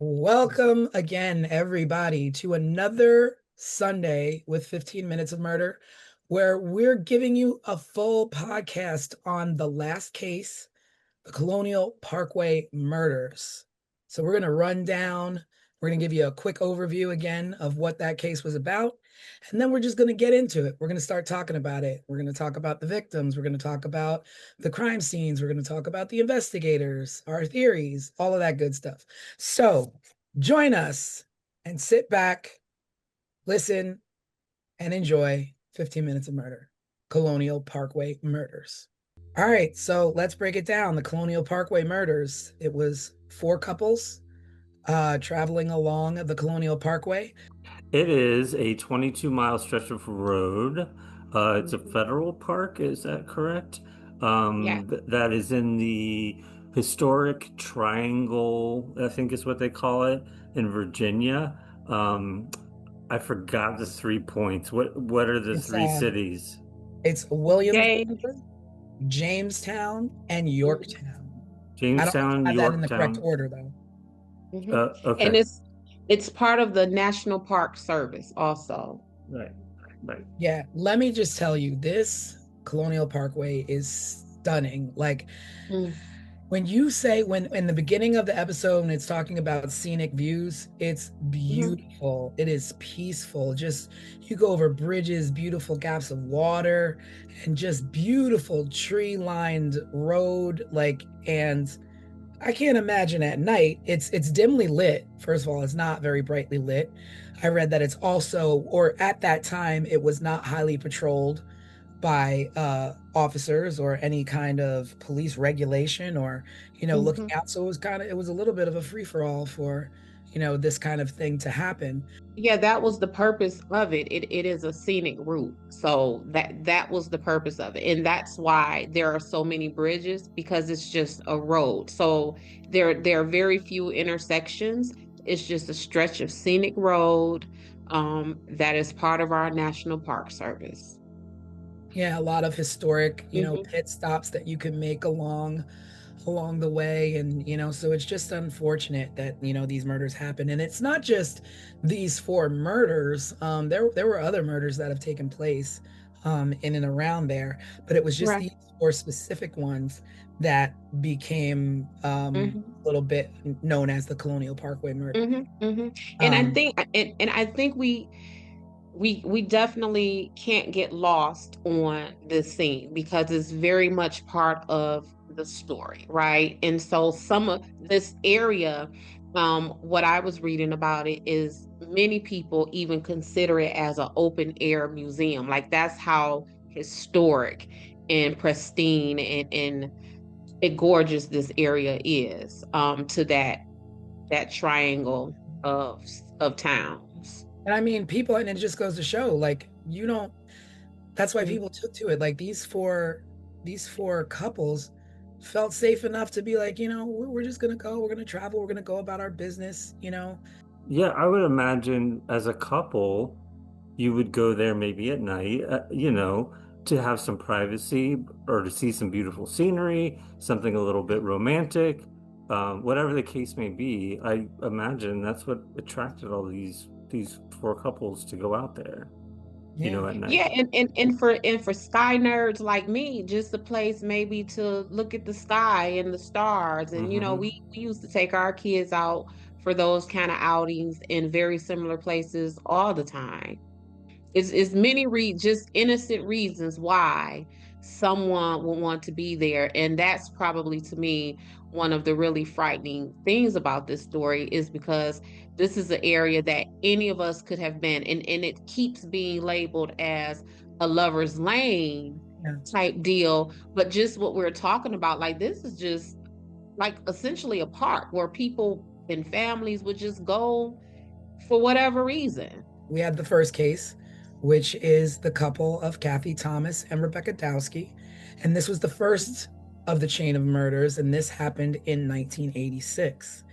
Welcome again, everybody, to another Sunday with 15 Minutes of Murder, where we're giving you a full podcast on the last case, the Colonial Parkway Murders. So we're going to run down, we're going to give you a quick overview again of what that case was about. And then we're just going to get into it. We're going to start talking about it. We're going to talk about the victims. We're going to talk about the crime scenes. We're going to talk about the investigators, our theories, all of that good stuff. So join us and sit back, listen, and enjoy 15 Minutes of Murder, Colonial Parkway Murders. All right, so let's break it down. The Colonial Parkway Murders. It was four couples traveling along the Colonial Parkway. It is a 22-mile stretch of road. It's a federal park, is that correct? Yeah. That is in the historic triangle, I think is what they call it, in Virginia. Um, I forgot the 3 points. What are the It's three uh, cities? it's Williamsburg, James. Jamestown, and Mhm. Yorktown. I don't Jamestown, have that in the correct Yorktown. order though. And Okay. it's part of the National Park Service also. Right. Right. Yeah, let me just tell you, this Colonial Parkway is stunning. Like Mm, when you say when in the beginning of the episode when it's talking about scenic views, it's mhm, beautiful. It is peaceful. Just you go over bridges, beautiful gaps of water, and just beautiful tree-lined road. And I can't imagine at night. It's dimly lit. First of all, it's not very brightly lit. I read that it's also, or at that time, it was not highly patrolled by officers or any kind of police regulation or looking mhm. out. So it was a little bit of a free for all for this kind of thing to happen. Yeah, that was the purpose of it. It is a scenic route. So that was the purpose of it. And that's why there are so many bridges because it's just a road. So there are very few intersections. It's just a stretch of scenic road that is part of our National Park Service. Yeah, a lot of historic Hmm. pit stops that you can make along the way. And so it's just unfortunate that these murders happen. And it's not just these four murders. There were other murders that have taken place in and around there, but it was just Right. these four specific ones that became Hmm. a little bit known as the Colonial Parkway murder. And I um think and I think we definitely can't get lost on this scene because it's very much part of the story, right? And so some of this area, what I was reading about it is many people even consider it as an open air museum. Like that's how historic and pristine and it gorgeous this area is to that triangle of of towns. and I mean, people, and it just goes to show, like, you don't that's why Mm. people took to it. Like these four couples felt safe enough to be like, we're just gonna go, we're gonna travel, we're gonna go about our business. Yeah, I would imagine as a couple, you would go there maybe at night, to have some privacy or to see some beautiful scenery, something a little bit romantic, whatever the case may be. I imagine that's what attracted all these four couples to go out there, Yeah. at night. Yeah, and for sky nerds like me, just a place maybe to look at the sky and the stars. And Hmm. we used to take our kids out for those kind of outings in very similar places all the time. It's many just innocent reasons why someone would want to be there. And that's probably to me one of the really frightening things about this story is because this is an area that any of us could have been. And it keeps being labeled as a lover's lane Yeah. type deal. But just what we're talking about, like this is just like essentially a park where people and families would just go for whatever reason. We had the first case, which is the couple of Kathy Thomas and Rebecca Dowski. And this was the first of the chain of murders, and this happened in 1986.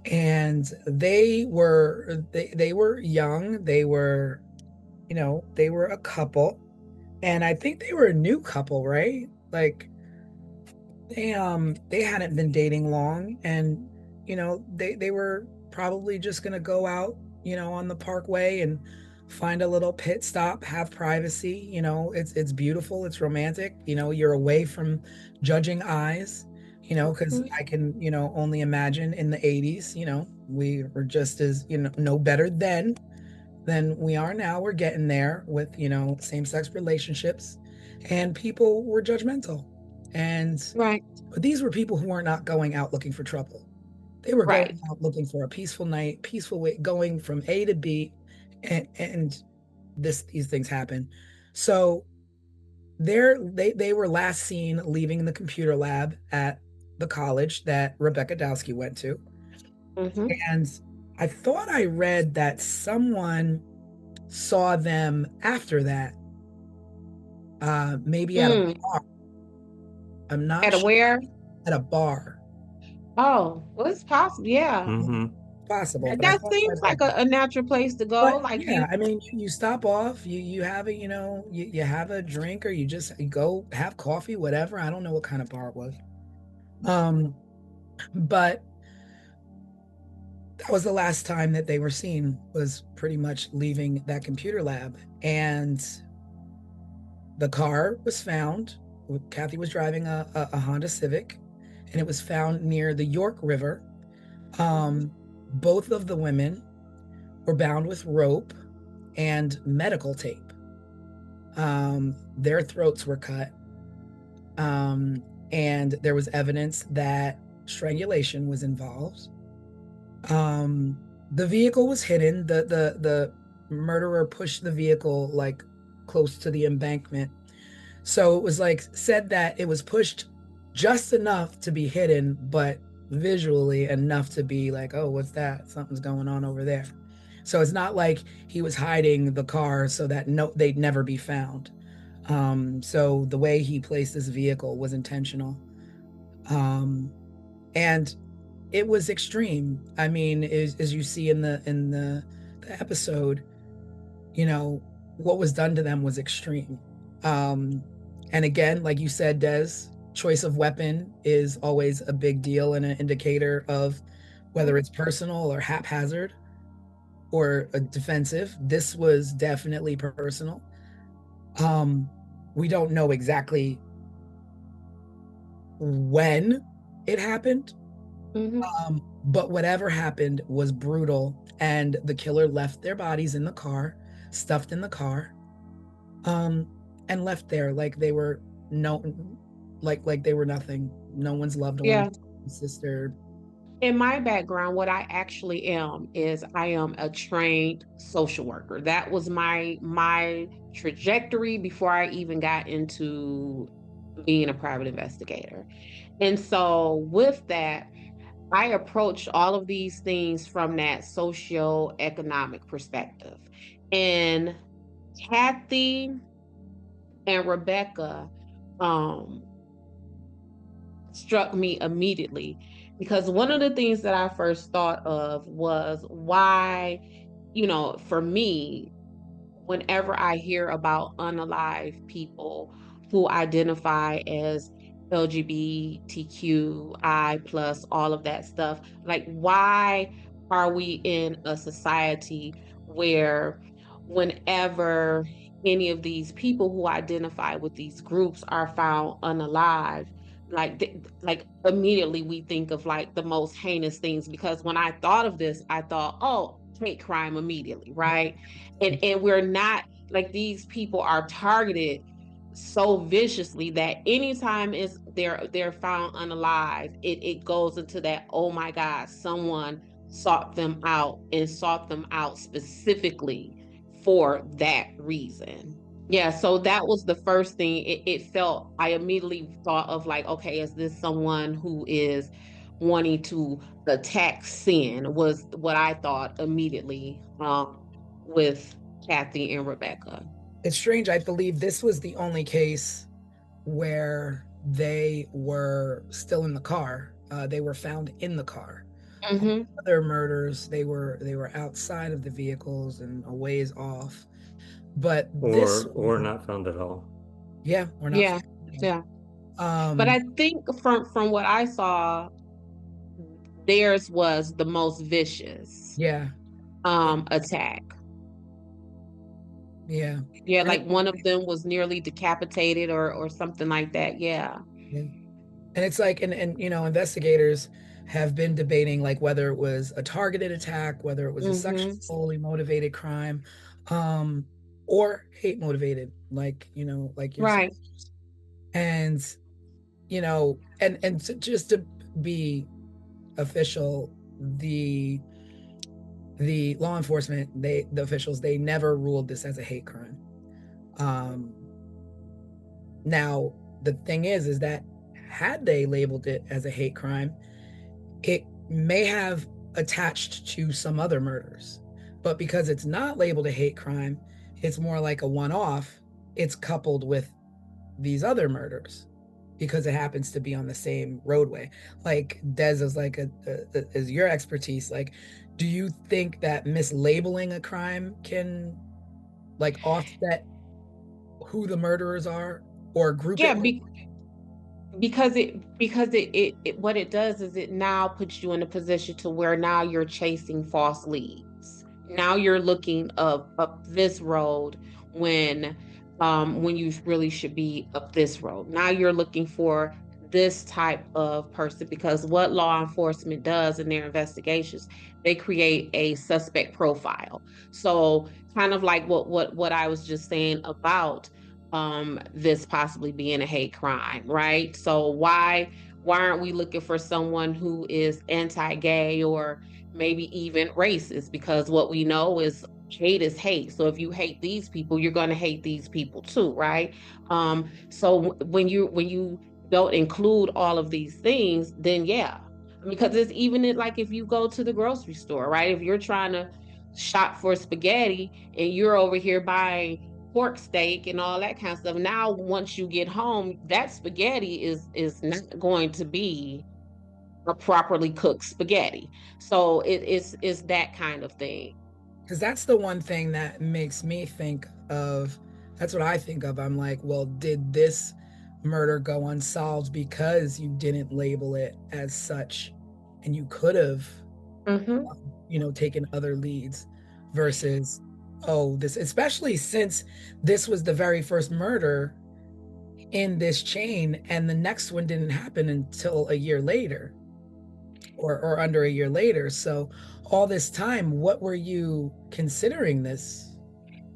And they were young. They were a couple. And I think they were a new couple, right? Like they hadn't been dating long, and they were probably just going to go out, on the parkway and find a little pit stop, have privacy. It's beautiful, it's romantic. You're away from judging eyes. Because Mhm. I can, only imagine in the 80s, we were just as, no better then than we are now. We're getting there with, same-sex relationships, and people were judgmental. And Right, but these were people who were not going out looking for trouble. They were going right. out looking for a peaceful night, peaceful way, going from A to B, and these things happen. So they were last seen leaving the computer lab at the college that Rebecca Dowski went to. Hmm. And I thought I read that someone saw them after that, maybe at a Mm. bar. I'm not At a sure. where? At a bar. Oh, well, it's possible. Yeah. Mm-hmm. Possible, but I That thought I seems read like a natural place to go. But Like yeah, you, I mean, you stop off, you have a, you have a drink, or you go have coffee, whatever. I don't know what kind of bar it was. Um, but that was the last time that they were seen, was pretty much leaving that computer lab. And the car was found. Kathy was driving a Honda Civic, and it was found near the York River. Mhm. Both of the women were bound with rope and medical tape. Their throats were cut, um, and there was evidence that strangulation was involved. Um, the vehicle was hidden. The murderer pushed the vehicle like close to the embankment, so it was like said that it was pushed just enough to be hidden, but visually enough to be like, oh, what's that? Something's going on over there. So it's not like he was hiding the car so that they'd never be found. So the way he placed this vehicle was intentional. Um, and it was extreme. I mean, as you see in the episode, what was done to them was extreme. Um, and again, like you said, Des, choice of weapon is always a big deal and an indicator of whether it's personal or haphazard or a defensive. This was definitely personal. Um, we don't know exactly when it happened, Mhm. but whatever happened was brutal, and the killer left their bodies in the car, stuffed in the car, um, and left there like they were no, like they were nothing. No one's loved one, Yeah. sister. In my background, what I actually am is I am a trained social worker. That was my trajectory before I even got into being a private investigator. And so with that, I approach all of these things from that socio-economic perspective. And Kathy and Rebecca um, struck me immediately because one of the things that I first thought of was why, for me, whenever I hear about unalive people who identify as LGBTQI plus all of that stuff, like why are we in a society where whenever any of these people who identify with these groups are found unalive, like immediately we think of like the most heinous things, because when I thought of this, I thought, oh, hate crime immediately, right? And we're not, like, these people are targeted so viciously that anytime is they're found unalive, it goes into that, oh my God, someone sought them out and sought them out specifically for that reason. Yeah, so that was the first thing. It felt, I immediately thought of like, okay, is this someone who is wanting to attack sin? Was what I thought immediately with Kathy and Rebecca. It's strange. I believe this was the only case where they were still in the car. They were found in the car. Mm-hmm. Other murders, they were outside of the vehicles and a ways off. But this Or one, not found at all. yeah, we're not Yeah, found. yeah. But Um, I think from what I saw, theirs was the most vicious Yeah. attack. Yeah. Yeah, And like one of them was nearly decapitated or something like that. Yeah. yeah. And it's like, and investigators have been debating like whether it was a targeted attack, whether it was a Mm-hmm. sexually motivated crime, um, or hate motivated, like like you're saying. Right. And just to be official, the law enforcement, the officials, they never ruled this as a hate crime. Um, Now, the thing is that had they labeled it as a hate crime, it may have attached to some other murders. But because it's not labeled a hate crime, it's more like a one off. It's coupled with these other murders because it happens to be on the same roadway. Like Des is like is your expertise. Like, do you think that mislabeling a crime can like offset who the murderers are or group Yeah, it? because it what it does is it now puts you in a position to where now you're chasing false leads. Now you're looking up this road when you really should be up this road. Now you're looking for this type of person because what law enforcement does in their investigations, they create a suspect profile. So kind of like what I was just saying about this possibly being a hate crime, right? So why aren't we looking for someone who is anti-gay or maybe even racist? Because what we know is hate is hate. So if you hate these people, you're going to hate these people too, right? So when you don't include all of these things, then yeah, because it's even like if you go to the grocery store, right? If you're trying to shop for spaghetti and you're over here buying pork steak and all that kind of stuff. Now, once you get home, that spaghetti is not going to be a properly cooked spaghetti. So it's that kind of thing. Because that's the one thing that makes me think of, that's what I think of. I'm like, well, did this murder go unsolved because you didn't label it as such and you could have, Mm-hmm. taken other leads versus, oh, this, especially since this was the very first murder in this chain and the next one didn't happen until a year later or under a year later. So all this time, what were you considering this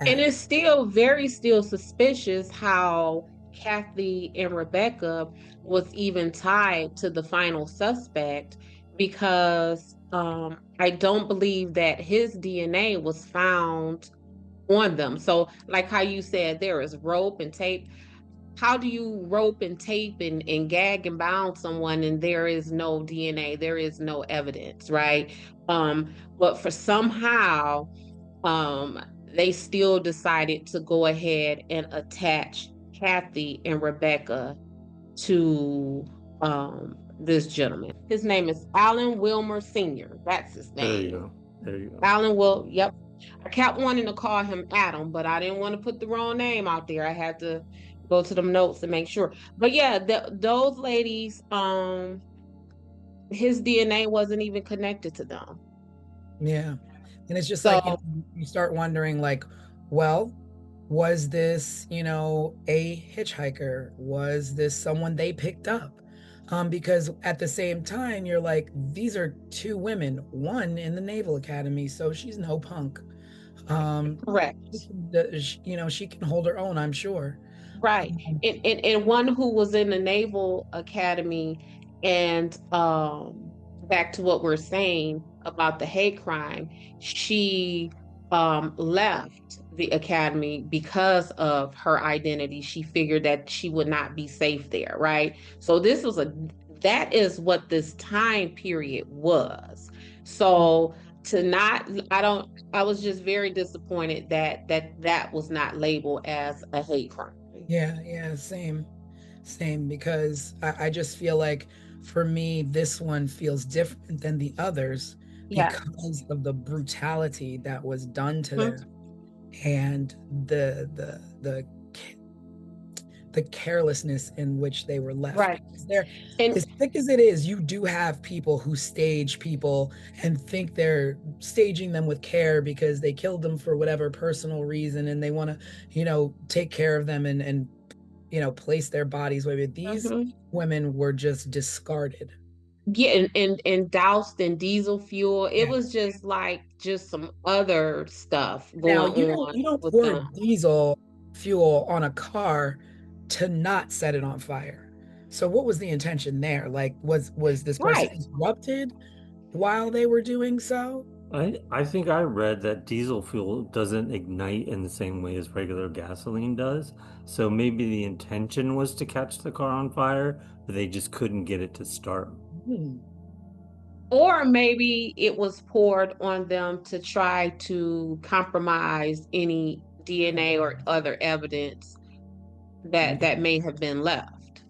And as? it's still suspicious how Kathy and Rebecca was even tied to the final suspect because I don't believe that his DNA was found on them. So, like how you said, there is rope and tape. How do you rope and tape and gag and bound someone and there is no DNA, there is no evidence, right? But for somehow, um, they still decided to go ahead and attach Kathy and Rebecca to this gentleman. His name is Alan Wilmer Sr. That's his There you name. go. There you go. Alan Will, yep. I kept wanting to call him Adam, but I didn't want to put the wrong name out there. I had to go to them notes to make sure. But yeah, those ladies, his DNA wasn't even connected to them. Yeah. And it's just like, So you start wondering, like, well, was this, a hitchhiker? Was this someone they picked up? Because at the same time, you're like, these are two women, one in the Naval Academy, so she's no punk. correct. She can hold her own, I'm sure. Right. Um, And one who was in the Naval Academy and back to what we're saying about the hate crime, she left the academy because of her identity. She figured that she would not be safe there, right? So that is what this time period was. So to not I was just very disappointed that was not labeled as a hate crime. yeah, same, because I just feel like for me, this one feels different than the others Yeah. because of the brutality that was done to Mhm. them and the the carelessness in which they were left. Right. Because they're, And as thick as it is, you do have people who stage people and think they're staging them with care because they killed them for whatever personal reason and they want to, take care of them and place their bodies where these mhm. women were just discarded. Yeah, and doused in diesel fuel. It Yeah. was just like just some other stuff Now going on you don't with pour them. diesel fuel on a car to not set it on fire. So what was the intention there? Like was this person Right. disrupted while they were doing so? I think I read that diesel fuel doesn't ignite in the same way as regular gasoline does. So maybe the intention was to catch the car on fire, but they just couldn't get it to start. Hmm. Or maybe it was poured on them to try to compromise any DNA or other evidence that may have been left.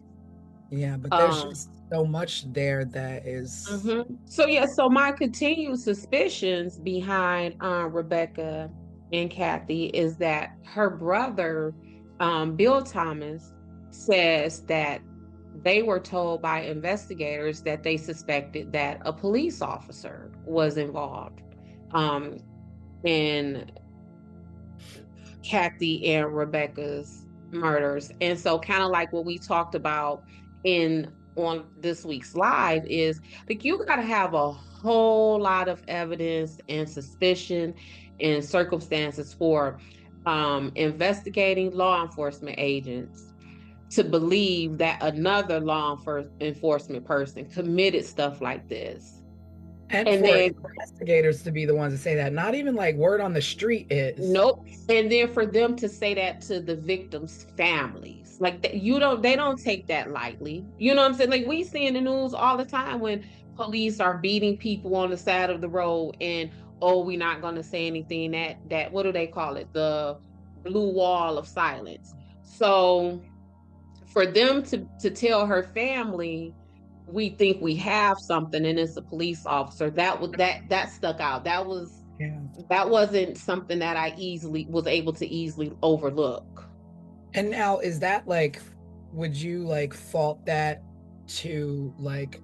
Yeah, but there's Um, just so much there that is. So yeah, so my continued suspicions behind Rebecca and Kathy is that her brother, Bill Thomas, says that they were told by investigators that they suspected that a police officer was involved um, in Kathy and Rebecca's murders. And so kind of like what we talked about in on this week's live is like you got to have a whole lot of evidence and suspicion and circumstances for investigating law enforcement agents to believe that another enforcement person committed stuff like this. And And for then investigators to be the ones to say that, not even like word on the street is. nope. And then for them to say that to the victims' families, like they don't take that lightly. You know what I'm saying? Like we see in the news all the time when police are beating people on the side of the road and oh, we're not going to say anything that what do they call it? The blue wall of silence. So for them to tell her family we think we have something and it's a police officer that stuck out Yeah. that wasn't something that I easily was able to easily overlook. And now is that like, would you like fault that to like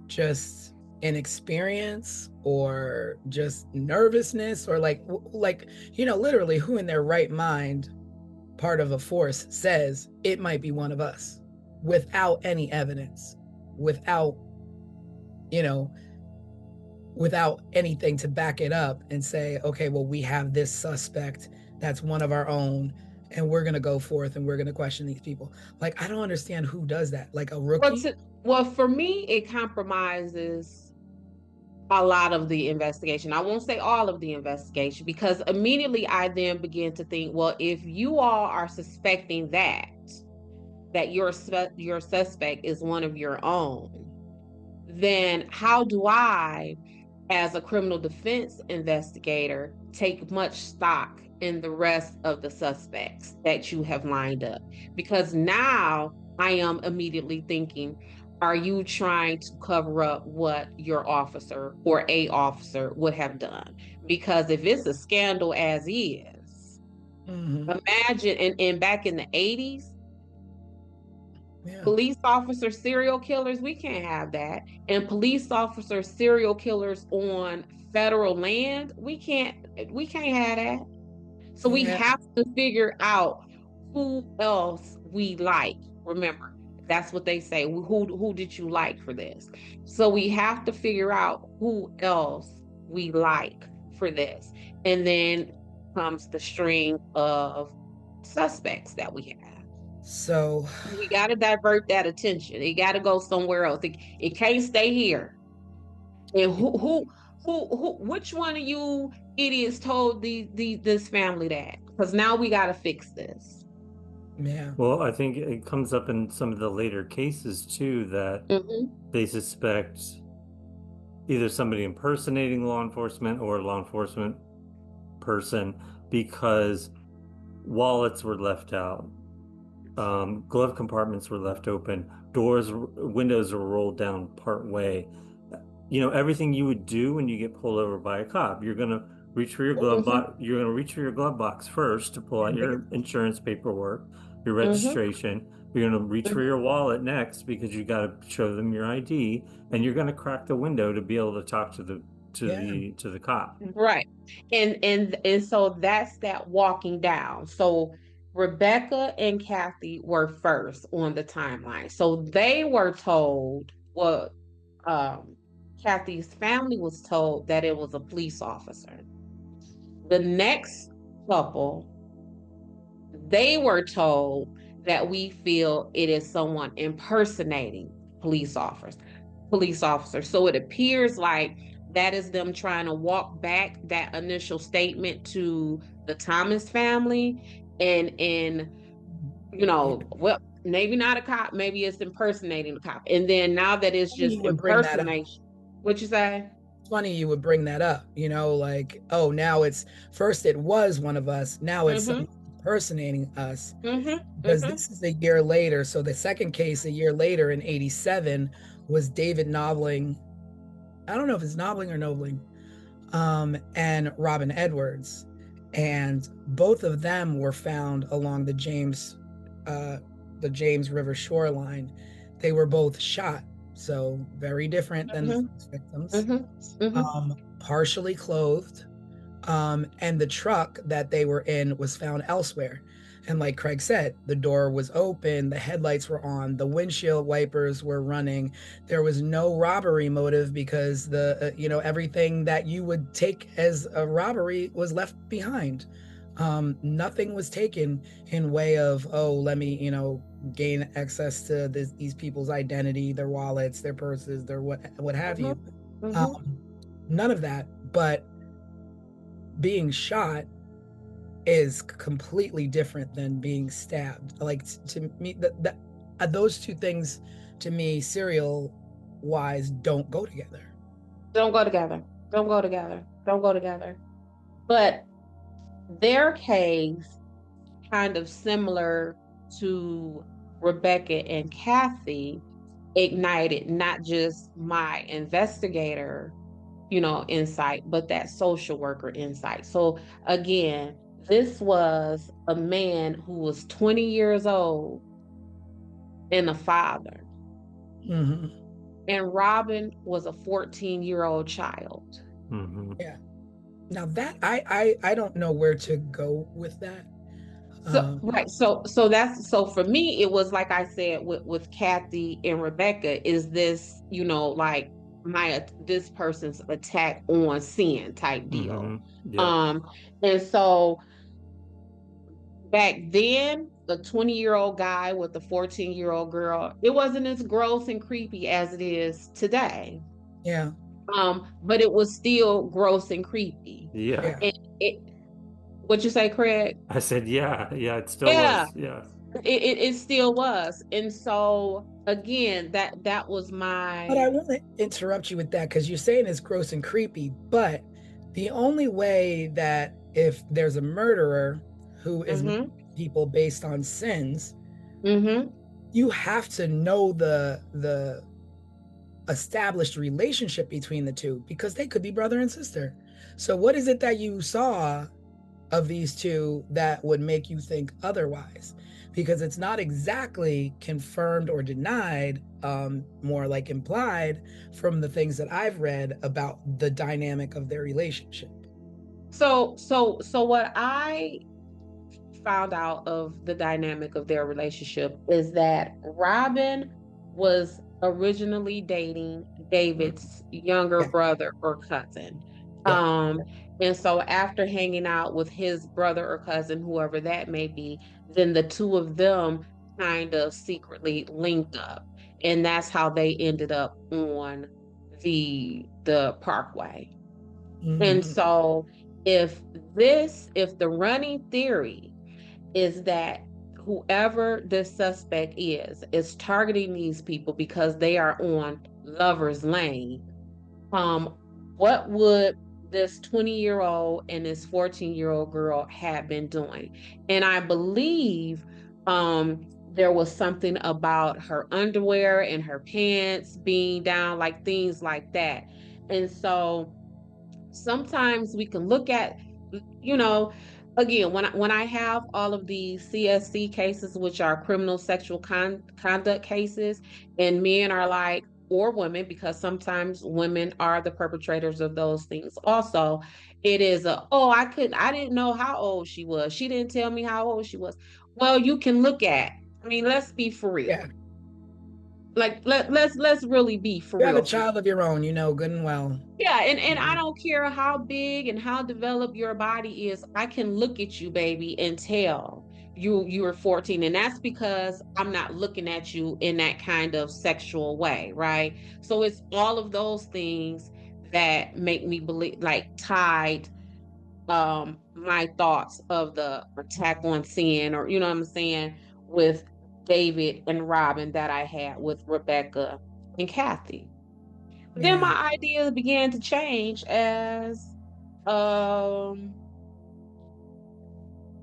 just inexperience or just nervousness or like like literally who in their right mind part of a force says it might be one of us without any evidence, without you know without anything to back it up and say, okay, well, we have this suspect that's one of our own, and we're going to go forth and we're going to question these people. Like, I don't understand who does that. Like a well rookie? to, well for me it compromises a lot of the investigation. I won't say all of the investigation because immediately I then begin to think, well, if you all are suspecting that your suspect is one of your own, then how do I, as a criminal defense investigator, take much stock in the rest of the suspects that you have lined up? Because now I am immediately thinking, are you trying to cover up what your officer or a officer would have done? Because if it's a scandal as is, Mm-hmm. imagine and back in the 80s, Yeah. police officer serial killers, we can't have that. And police officer serial killers on federal land, we can't have that. So we Yeah. have to figure out who else we like. Remember, that's what they say. Who did you like for this? So we have to figure out who else we like for this. And then comes the string of suspects that we have. So, We got to divert that attention. It got to go somewhere else. It can't stay here. And which one of you idiots told this family that? Because now we got to fix this. yeah. Well, I think it comes up in some of the later cases too that Mm-hmm. they suspect either somebody impersonating law enforcement or a law enforcement person because wallets were left out, glove compartments were left open, windows were rolled down part way. Everything you would do when you get pulled over by a cop, you're gonna reach for your glove Mm-hmm. box. You're gonna reach for your glove box first to pull out And your insurance paperwork, your Mm-hmm. registration. You're going to reach for Mhm. your wallet next because you got to show them your ID, and you're going to crack the window to be able to talk to Yeah. the cop. Right. And so that's that walking down. So Rebecca and Kathy were first on the timeline. So they were told what Kathy's family was told that it was a police officer. The next couple, they were told that we feel it is someone impersonating police officers. Police officer. So it appears like that is them trying to walk back that initial statement to the Thomas family and Yeah. well, maybe not a cop, maybe it's impersonating the cop. And then now that it's Funny just you would bring that up. impersonation. What you say? Funny you would bring that up, like, oh, now it's first it was one of us, now it's Mm-hmm. someone impersonating us. Mm-hmm. Because Mm-hmm. this is a year later. So the second case a year later in 87 was David Nobbling. I don't know if it's Nobbling or Nobling, and Robin Edwards. And both of them were found along the James River shoreline. They were both shot. So very different than the Mm-hmm. first victims. Mm-hmm. Mm-hmm. Partially clothed, and the truck that they were in was found elsewhere. And like Craig said, the door was open, the headlights were on, the windshield wipers were running. There was no robbery motive because everything that you would take as a robbery was left behind. Nothing was taken in way of, oh, let me gain access to these people's identity, their wallets, their purses, their what have Mm-hmm. you. Mm-hmm. Um, None of that. But being shot is completely different than being stabbed. Like, to me, those two things, to me, serial wise, don't go together. Don't go together. Don't go together. Don't go together. But their case kind of similar to Rebecca and Kathy ignited not just my investigator, insight, but that social worker insight. So again, this was a man who was 20 years old and a father. Mm-hmm. And Robin was a 14-year-old child. Mm-hmm. Yeah. Now that I don't know where to go with that. So Um, right, so for me, it was like I said with Kathy and Rebecca, is this, like this person's attack on sin type deal. Mm-hmm. Yep. Um, and so back then, the 20-year-old guy with the 14-year-old girl, it wasn't as gross and creepy as it is today. yeah, But it was still gross and creepy. Yeah. yeah. And it, what you say, Craig? I said, yeah, yeah, it still Yeah, was. Yeah. it still was. And so again, that was But I my want to interrupt you with that because you're saying it's gross and creepy. But the only way that if there's a murderer who is mm-hmm, murdering people based on sins, mm-hmm. you have to know the established relationship between the two because they could be brother and sister. So what is it that you saw of these two that would make you think otherwise? Because it's not exactly confirmed or denied, more like implied from the things that I've read about the dynamic of their relationship. So what I found out of the dynamic of their relationship is that Robin was originally dating David's younger Yeah, brother or cousin. yeah. Um, and so after hanging out with his brother or cousin, whoever that may be, then the two of them kind of secretly linked up. And that's how they ended up on the parkway. And Mm-hmm. so if the running theory is that whoever this suspect is targeting these people because they are on Lover's Lane, what would this 20-year-old and this 14-year-old girl have been doing? And I believe there was something about her underwear and her pants being down, like things like that. And so sometimes we can look at, you know, again, when I have all of these CSC cases, which are criminal sexual conduct cases, and men are like, or women, because sometimes women are the perpetrators of those things. Also, it is I didn't know how old she was. She didn't tell me how old she was. Well, you can look at. I mean, let's be for Yeah. real. Like let's really be for You have a real. child of your own, you know good and well. Yeah, and I Mhm. don't care how big and how developed your body is. I can look at you, baby, and tell you were 14. And that's because I'm not looking at you in that kind of sexual way, right? So it's all of those things that make me believe like tied my thoughts of the attack on sin, or you know what I'm saying, with David and Robin that I had with Rebecca and Kathy. Then Yeah. my ideas began to change as um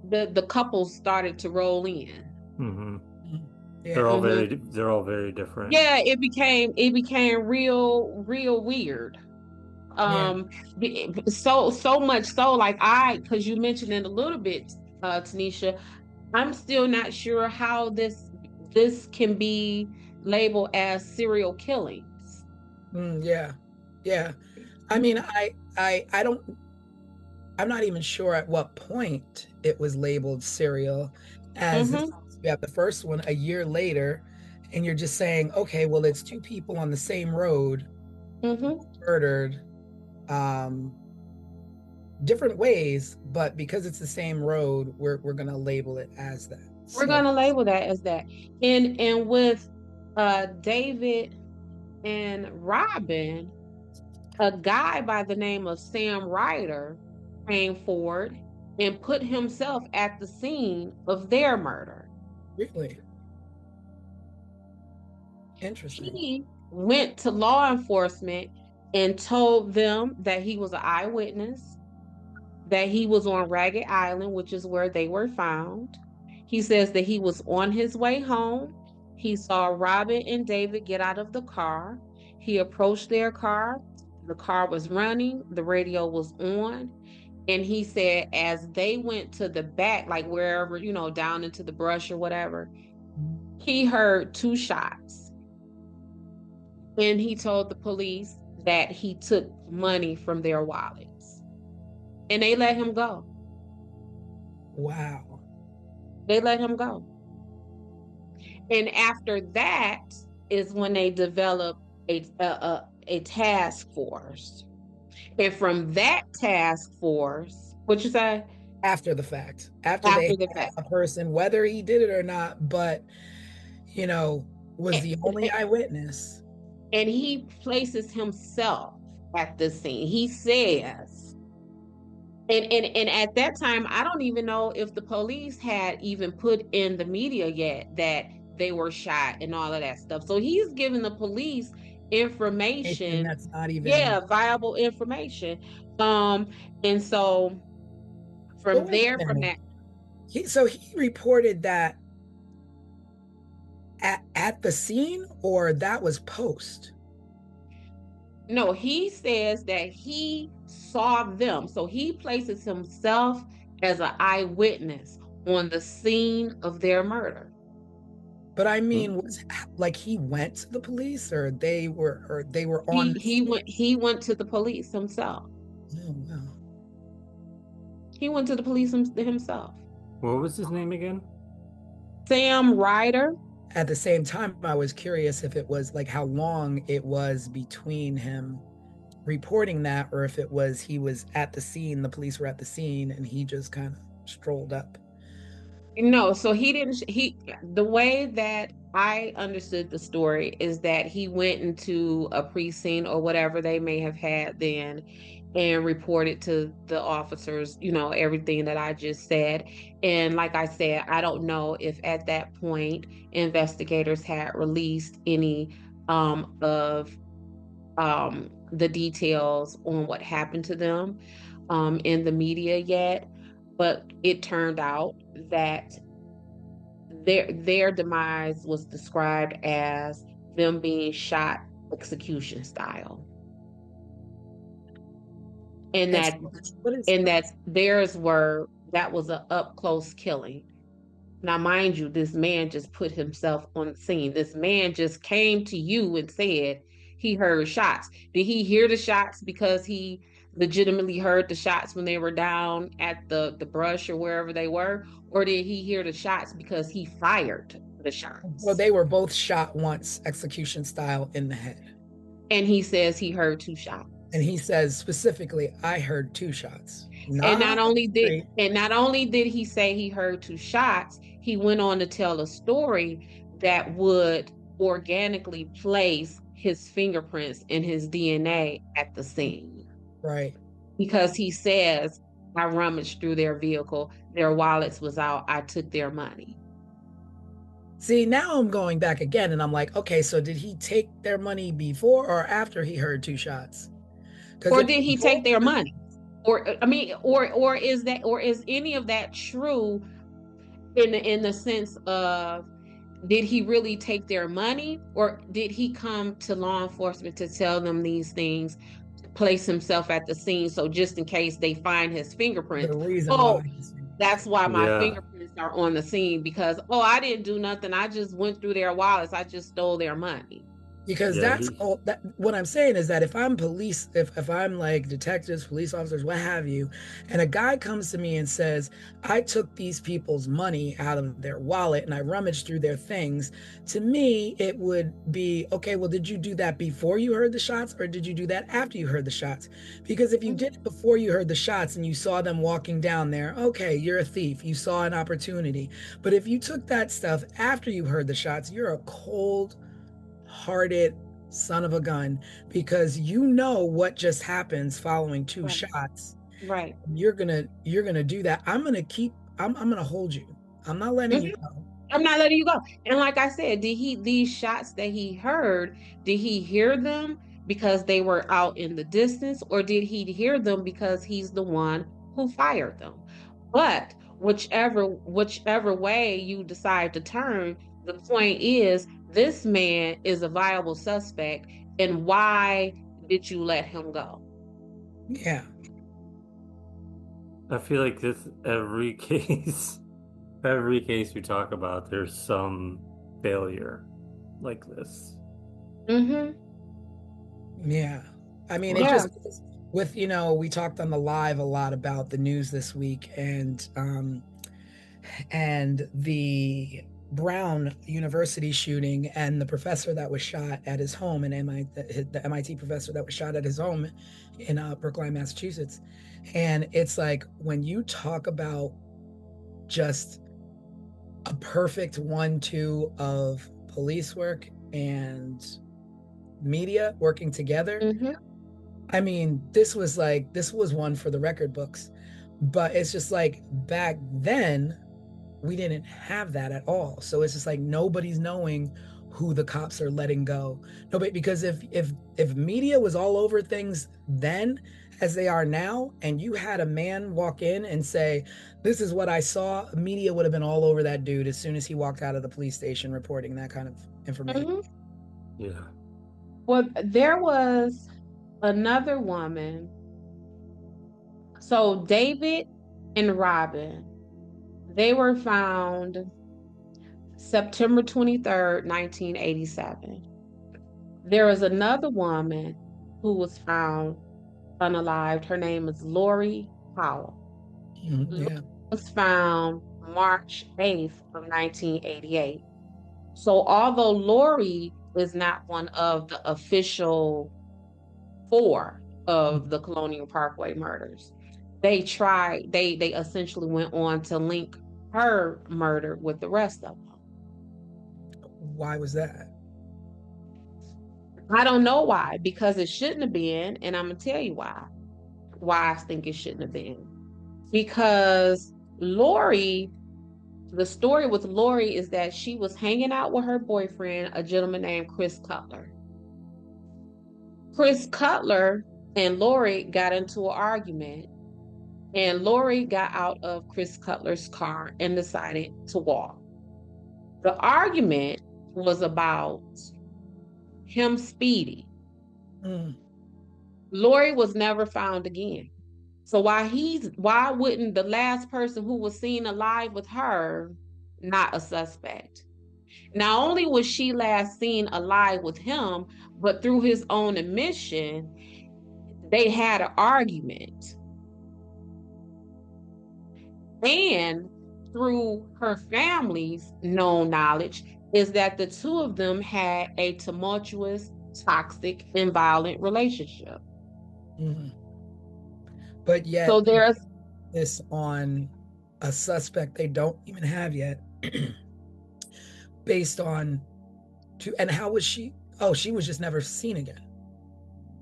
the couples started to roll in. Hmm. Mhm. Yeah. They're all very different. Yeah, it became real weird. Yeah. So much so, like, because you mentioned it a little bit, Tanisha, I'm still not sure how this can be labeled as serial killings. Yeah. Yeah. I mean, I don't, I'm not even sure at what point it was labeled serial, as Mm-hmm. you have the first one a year later, and you're just saying, okay, well, it's two people on the same road Mm-hmm. murdered, um, different ways, but because it's the same road, we're gonna label it as that. We're So gonna label that as that. And with David and Robin, a guy by the name of Sam Ryder came forward and put himself at the scene of their murder. really interesting. He went to law enforcement and told them that he was an eyewitness, that he was on Ragged Island, which is where they were found. He says that he was on his way home. He saw Robin and David get out of the car. He approached their car. The car was running, the radio was on. And he said, as they went to the back, like wherever, down into the brush or whatever, he heard two shots. And he told the police that he took money from their wallets. And they let him go. Wow. They let him go. And after that is when they developed a task force. And from that task force, what you say? After the fact, after they After the had fact. a person, whether he did it or not, but you know, was And, the only eyewitness. and he places himself at the scene. He says, and at that time, I don't even know if the police had even put in the media yet that they were shot and all of that stuff. So he's giving the police Anything information, that's not even. yeah, viable information. Um, and so But from wait there, a from minute. that, So he reported that at the scene, or that was post. no, he says that he saw them. So he places himself as an eyewitness on the scene of their murder. But I mean, was like he went to the police, or they were He on the he scene? went he went to the police himself. Oh wow. He went to the police himself. What was his name again? Sam Ryder. At the same time, I was curious if it was like how long it was between him reporting that, or if it was he was at the scene, the police were at the scene, and he just kind of strolled up. No, so he didn't. The way that I understood the story is that he went into a precinct or whatever they may have had then and reported to the officers, everything that I just said. And like I said, I don't know if at that point investigators had released any of the details on what happened to them in the media yet. But it turned out that their demise was described as them being shot execution style, and that What is and that theirs were that was an up close killing. Now, mind you, this man just put himself on the scene. This man just came to you and said he heard shots. Did he hear the shots because he legitimately heard the shots when they were down at the brush or wherever they were? Or did he hear the shots because he fired the Well, shots? they were both shot once, execution style, in the head. And he says he heard two shots. And he says specifically, I heard two shots. And Not not only did three. and not only did he say he heard two shots, he went on to tell a story that would organically place his fingerprints and his DNA at the scene. Right. Because he says, I rummaged through their vehicle, their wallets was out, I took their money. See, now I'm going back again and I'm like, okay, so did he take their money before or after he heard two shots? Or did he take their money? Or I mean, or is any of that true in the sense of, did he really take their money, or did he come to law enforcement to tell them these things, to place himself at the scene so just in case they find his fingerprints, the reason oh, why? that's why my Yeah. fingerprints are on the scene, because I didn't do nothing, I just went through their wallets, I just stole their money. Because Yeah, that's all that what I'm saying is that if I'm police, if I'm like detectives, police officers, what have you, and a guy comes to me and says, I took these people's money out of their wallet and I rummaged through their things, to me it would be, okay, well, did you do that before you heard the shots or did you do that after you heard the shots? Because if you did it before you heard the shots and you saw them walking down there, okay, you're a thief, you saw an opportunity. But if you took that stuff after you heard the shots, you're a cold-hearted son of a gun, because you know what just happens following two Right. shots. Right. You're gonna do that. I'm gonna hold you. I'm not letting you go. I'm not letting you go. And like I said, these shots that he heard, did he hear them because they were out in the distance, or did he hear them because he's the one who fired them? But whichever way you decide to turn, the point is this man is a viable suspect, and why did you let him go? Yeah. I feel like this every case we talk about, there's some failure like this. Mm-hmm. Yeah. I mean, it Yeah. just with, we talked on the live a lot about the news this week and the Brown University shooting and the professor that was shot at his home in the MIT professor that was shot at his home in Brookline, Massachusetts. And it's like, when you talk about just a perfect 1-2 of police work and media working together. Mm-hmm. I mean, this was one for the record books, but it's just like back then we didn't have that at all. So it's just like nobody's knowing who the cops are letting go. Nobody, because if media was all over things then as they are now, and you had a man walk in and say, this is what I saw, media would have been all over that dude as soon as he walked out of the police station reporting that kind of information. Mm-hmm. Yeah. Well, there was another woman. So David and Robin, they were found September 23rd, 1987. There was another woman who was found unalived. Her name is Lori Powell. Yeah. Was found March 8th of 1988. So although Lori is not one of the official 4 of the Colonial Parkway murders, they essentially went on to link her murder with the rest of them. Why was that? I don't know why, because it shouldn't have been, and I'm gonna tell you why I think it shouldn't have been. Because Lori, the story with Lori is that she was hanging out with her boyfriend, a gentleman named Chris Cutler. Chris Cutler and Lori got into an argument, and Lori got out of Chris Cutler's car and decided to walk. The argument was about him speeding. Lori was never found again. So why wouldn't the last person who was seen alive with her not a suspect? Not only was she last seen alive with him, but through his own admission, they had an argument. And through her family's known knowledge, is that the two of them had a tumultuous, toxic, and violent relationship. Mhm. But So yet, there's this on a suspect they don't even have yet, based on and how was she? Oh, she was just never seen again.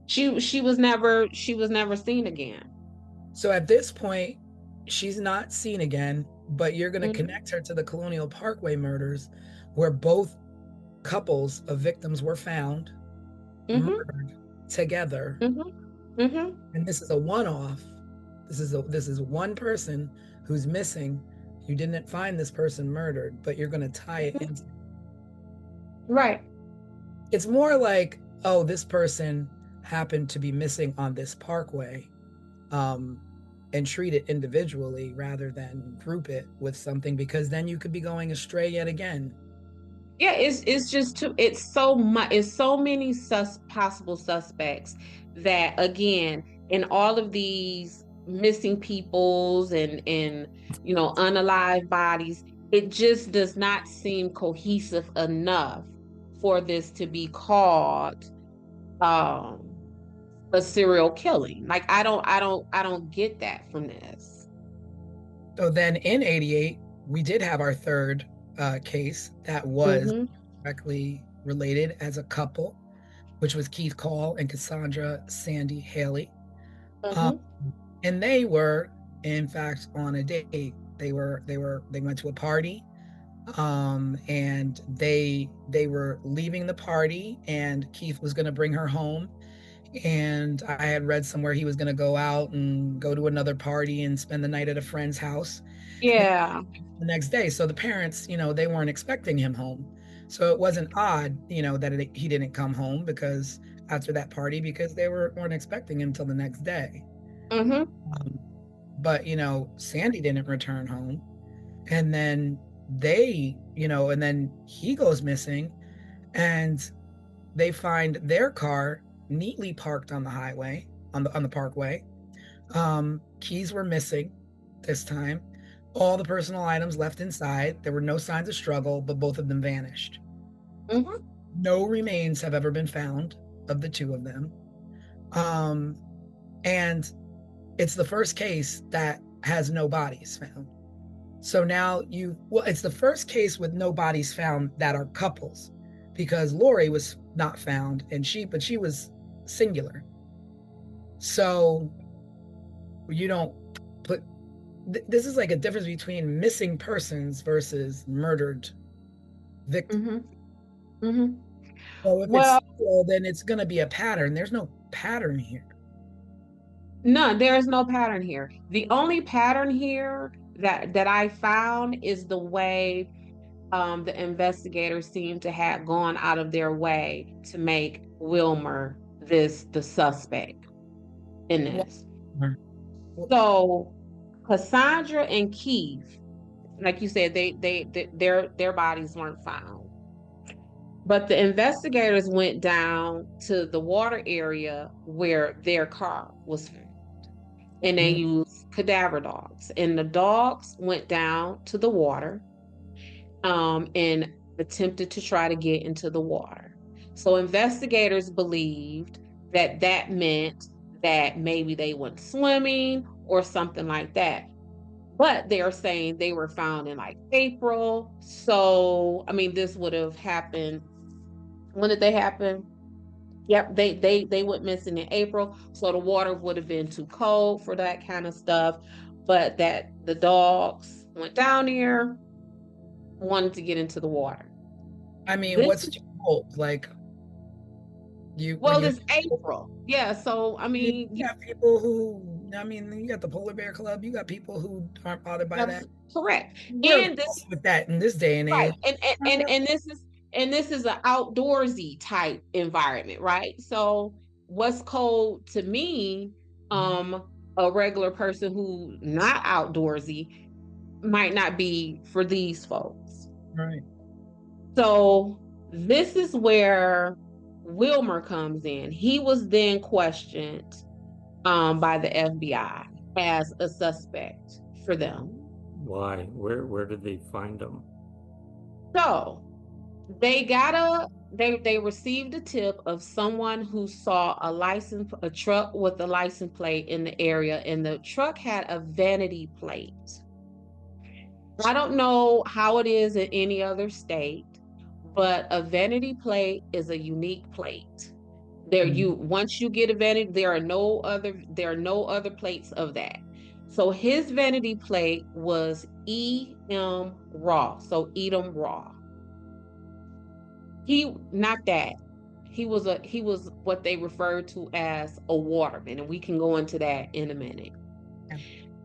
she was never seen again. So at this point, she's not seen again, but you're going to Mhm. connect her to the Colonial Parkway murders, where both couples of victims were found Mhm. murdered together. Mhm. Mhm. And this is a one-off. This is one person who's missing. You didn't find this person murdered, but you're going to tie it Mhm. into. Right. It's more like, oh, this person happened to be missing on this parkway, um, and treat it individually rather than group it with something, because then you could be going astray yet again. Yeah, it's just too it's so much it's so many possible suspects that again in all of these missing peoples and unalive bodies, it just does not seem cohesive enough for this to be called um a serial killing. Like I don't get that from this. So then in 88, we did have our third case that was Mm-hmm. directly related as a couple, which was Keith Call and Cassandra Sandy Haley. Um, Mm-hmm. and they were, in fact, on a date. They went to a party, and they were leaving the party, and Keith was going to bring her home. And I had read somewhere he was going to go out and go to another party and spend the night at a friend's house Yeah. the next day. So the parents, they weren't expecting him home. So it wasn't odd, that he didn't come home because after that party, because they weren't expecting him till the next day. Mm-hmm. Um, but Sandy didn't return home, and then and then he goes missing, and they find their car neatly parked on the highway, on the parkway. Keys were missing this time. All the personal items left inside. There were no signs of struggle, but both of them vanished. Mm-hmm. No remains have ever been found of the two of them. Um, and it's the first case that has no bodies found. So now it's the first case with no bodies found that are couples, because Lori was not found, but she was singular. So you don't put, this is like a difference between missing persons versus murdered victims. Mm-hmm. Mm-hmm. So if it's Well, single, then it's going to be a pattern. There's no pattern here. no, there is no pattern here. The only pattern here that I found is the way the investigators seem to have gone out of their way to make Wilmer the suspect in this. So Cassandra and Keith, like you said, their bodies weren't found. But the investigators went down to the water area where their car was found. And they used cadaver dogs. And the dogs went down to the water and attempted to try to get into the water. So investigators believed that that meant that maybe they went swimming or something like that. But they're saying they were found in like April. So, I mean, this would have happened. When did they happen? Yep, they went missing in April, so the water would have been too cold for that kind of stuff. But that the dogs went down there, wanted to get into the water. I mean, This what's too cold? Like when well, you it's April, yeah. So I you mean, got people who, I mean, you got the Polar Bear Club. You got people who aren't bothered by that's that. correct. We're And this with that in this day and right, age. and this is an outdoorsy type environment, right? So what's cold to me? Um, a regular person who not outdoorsy might not be for these folks. Right. So this is where Wilmer comes in. He was then questioned by the FBI as a suspect for them. Why? Where did they find him? So they received a tip of someone who saw a truck with a license plate in the area, and the truck had a vanity plate. I don't know how it is in any other state, but a vanity plate is a unique plate. Once you get a vanity, there are no other plates of that. So his vanity plate was E.M. Raw. So Edom Raw. Not that. He was what they referred to as a waterman, and we can go into that in a minute. Yeah.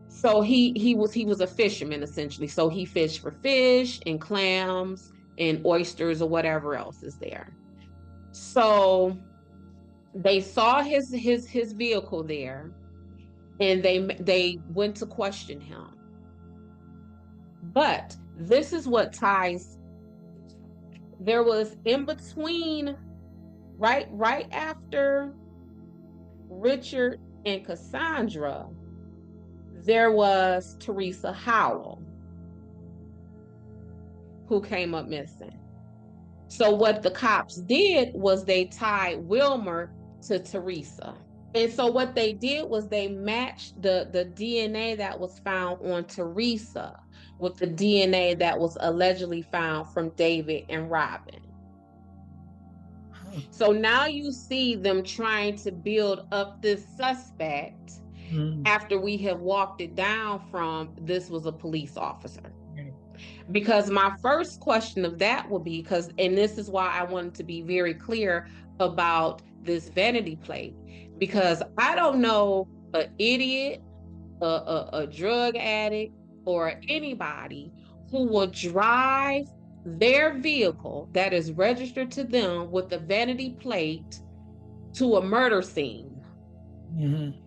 So he was a fisherman essentially. So he fished for fish and clams and oysters or whatever else is there. So they saw his vehicle there, and they went to question him. But this is what ties. There was in between, right after Richard and Cassandra, there was Teresa Howell, who came up missing. So what the cops did was they tied Wilmer to Teresa. And so what they did was they matched the DNA that was found on Teresa with the DNA that was allegedly found from David and Robin. So now you see them trying to build up this suspect after we have walked it down from this was a police officer. Because my first question of that would be, and this is why I wanted to be very clear about this vanity plate, because I don't know an idiot, a drug addict, or anybody who will drive their vehicle that is registered to them with a vanity plate to a murder scene. Mm-hmm.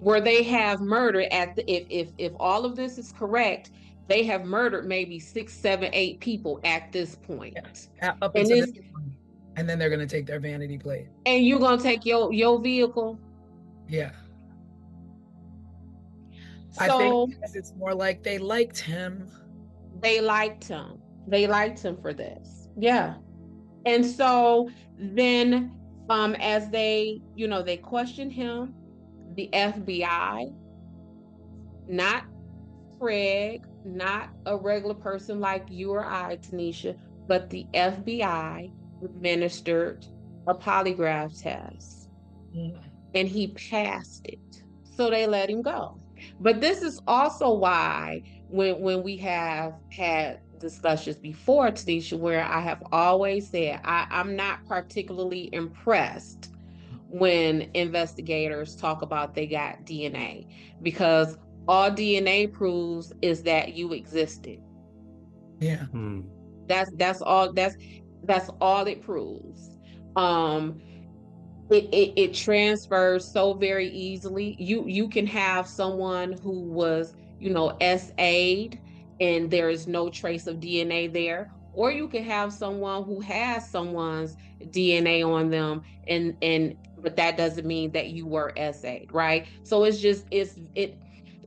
Where they have murdered if all of this is correct, they have murdered maybe 6, 7, 8 people at this point. Yeah. Up until this point. And then they're going to take their vanity plate. And you're going to take your vehicle? Yeah. So, I think it's more like they liked him. They liked him. They liked him for this. Yeah. And so then as they questioned him, the FBI, not Craig, not a regular person like you or I, Tanisha, but the FBI administered a polygraph test. And he passed it. So they let him go. But this is also why when we have had discussions before, Tanisha, where I have always said I'm not particularly impressed when investigators talk about they got DNA, because all DNA proves is that you existed. Yeah. That's all it proves. It transfers so very easily. You can have someone who was, SA'd and there is no trace of DNA there, or you can have someone who has someone's DNA on them, but that doesn't mean that you were SA'd, right? So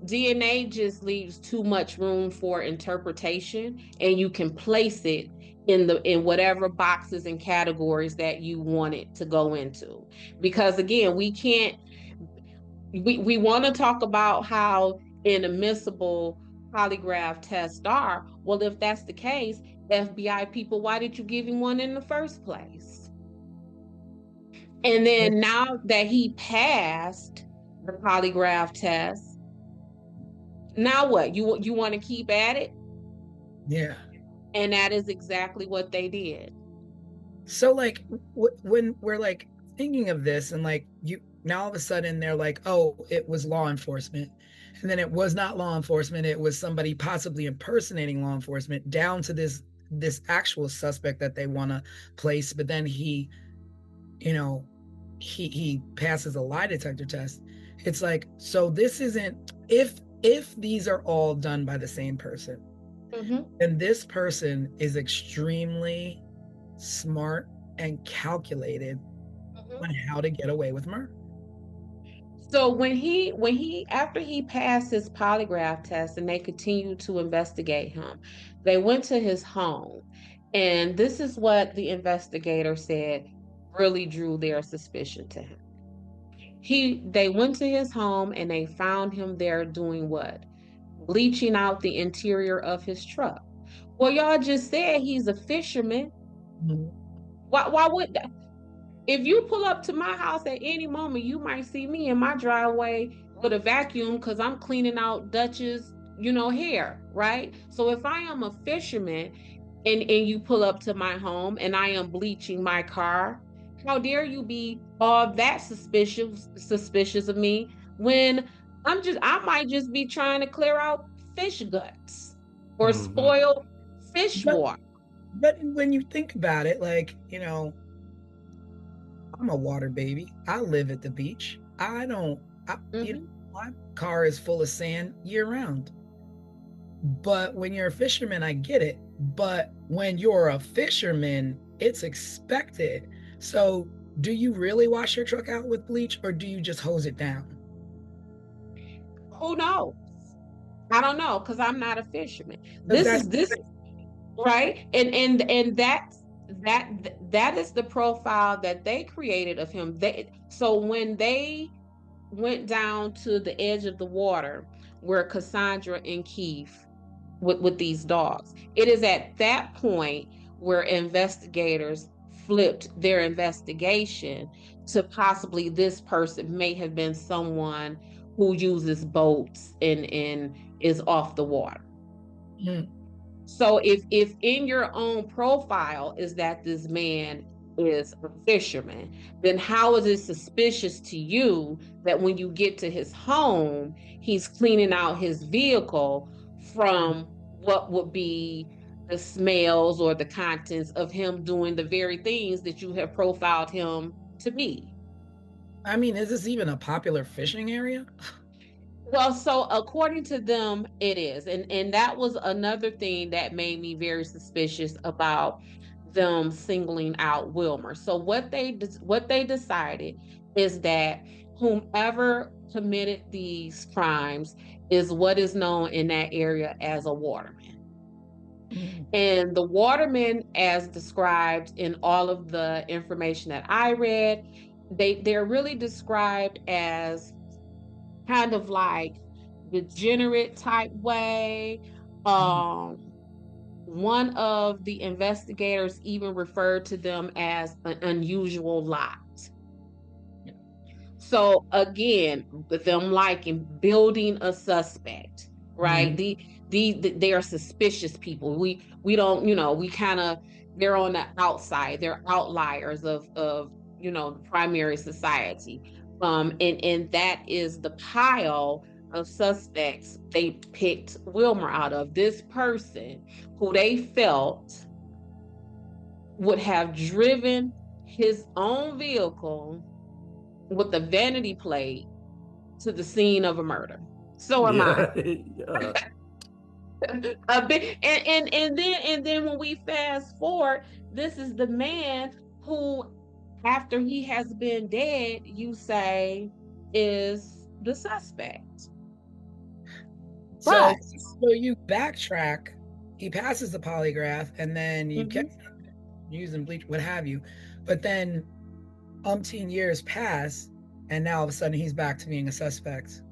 DNA just leaves too much room for interpretation, and you can place it in whatever boxes and categories that you want it to go into. Because again, we want to talk about how inadmissible polygraph tests are. Well, if that's the case, FBI people, why did you give him one in the first place? And then now that he passed the polygraph test, now what? You want to keep at it? Yeah. And that is exactly what they did. So like when we're like thinking of this, and like now all of a sudden they're like, oh, it was law enforcement, and then it was not law enforcement, it was somebody possibly impersonating law enforcement, down to this actual suspect that they want to place, but then he passes a lie detector test. It's like, so this isn't, if these are all done by the same person, then this person is extremely smart and calculated on how to get away with murder. So when he after he passed his polygraph test and they continued to investigate him, they went to his home. And this is what the investigator said really drew their suspicion to him. They went to his home and they found him there doing what? Bleaching out the interior of his truck. Well, y'all just said he's a fisherman. Why would that? If you pull up to my house at any moment, you might see me in my driveway with a vacuum because I'm cleaning out Dutch's, hair, right? So if I am a fisherman and you pull up to my home and I am bleaching my car, how dare you be all that suspicious of me when I might just be trying to clear out fish guts or spoil fish water. But when you think about it, like, I'm a water baby. I live at the beach. My car is full of sand year round. But when you're a fisherman, I get it. But when you're a fisherman, it's expected. So do you really wash your truck out with bleach or do you just hose it down? Who knows? I don't know because I'm not a fisherman. This right, and that is the profile that they created of him. So when they went down to the edge of the water where Cassandra and Keith with these dogs, it is at that point where investigators flipped their investigation to possibly this person may have been someone who uses boats and is off the water. So if in your own profile is that this man is a fisherman, then how is it suspicious to you that when you get to his home, he's cleaning out his vehicle from what would be the smells or the contents of him doing the very things that you have profiled him to be? I mean, is this even a popular fishing area? Well, so according to them, it is. And that was another thing that made me very suspicious about them singling out Wilmer. So what they decided is that whomever committed these crimes is what is known in that area as a waterman. And the watermen, as described in all of the information that I read, they're really described as kind of like degenerate type way. One of the investigators even referred to them as an unusual lot. So again, with them liking building a suspect, right? They are suspicious people. We don't, we kind of, they're on the outside. They're outliers of the primary society. And that is the pile of suspects they picked Wilmer out of. This person who they felt would have driven his own vehicle with a vanity plate to the scene of a murder. So am I. A bit, and then when we fast forward, this is the man who, after he has been dead, you say is the suspect. So you backtrack, he passes the polygraph, and then you kept using bleach, what have you. But then umpteen years pass, and now all of a sudden he's back to being a suspect.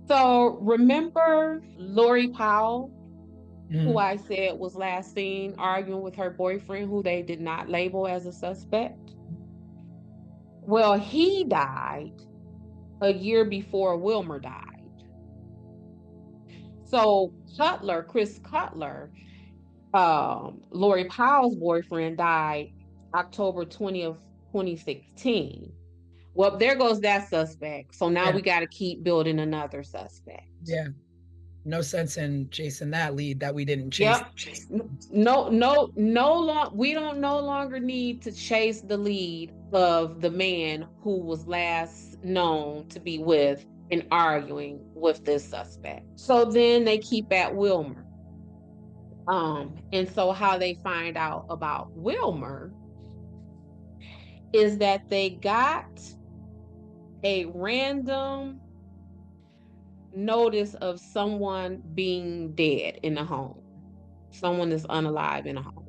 So remember Lori Powell, who I said was last seen arguing with her boyfriend, who they did not label as a suspect? Well, he died a year before Wilmer died. So Chris Cutler, Lori Powell's boyfriend, died October 20th, 2016. Well, there goes that suspect. So now we got to keep building another suspect. Yeah. No sense in chasing that lead that we didn't chase. Yep. We don't no longer need to chase the lead of the man who was last known to be with and arguing with this suspect. So then they keep at Wilmer. And so how they find out about Wilmer is that they got a random notice of someone being dead in a home. Someone is unalive in a home.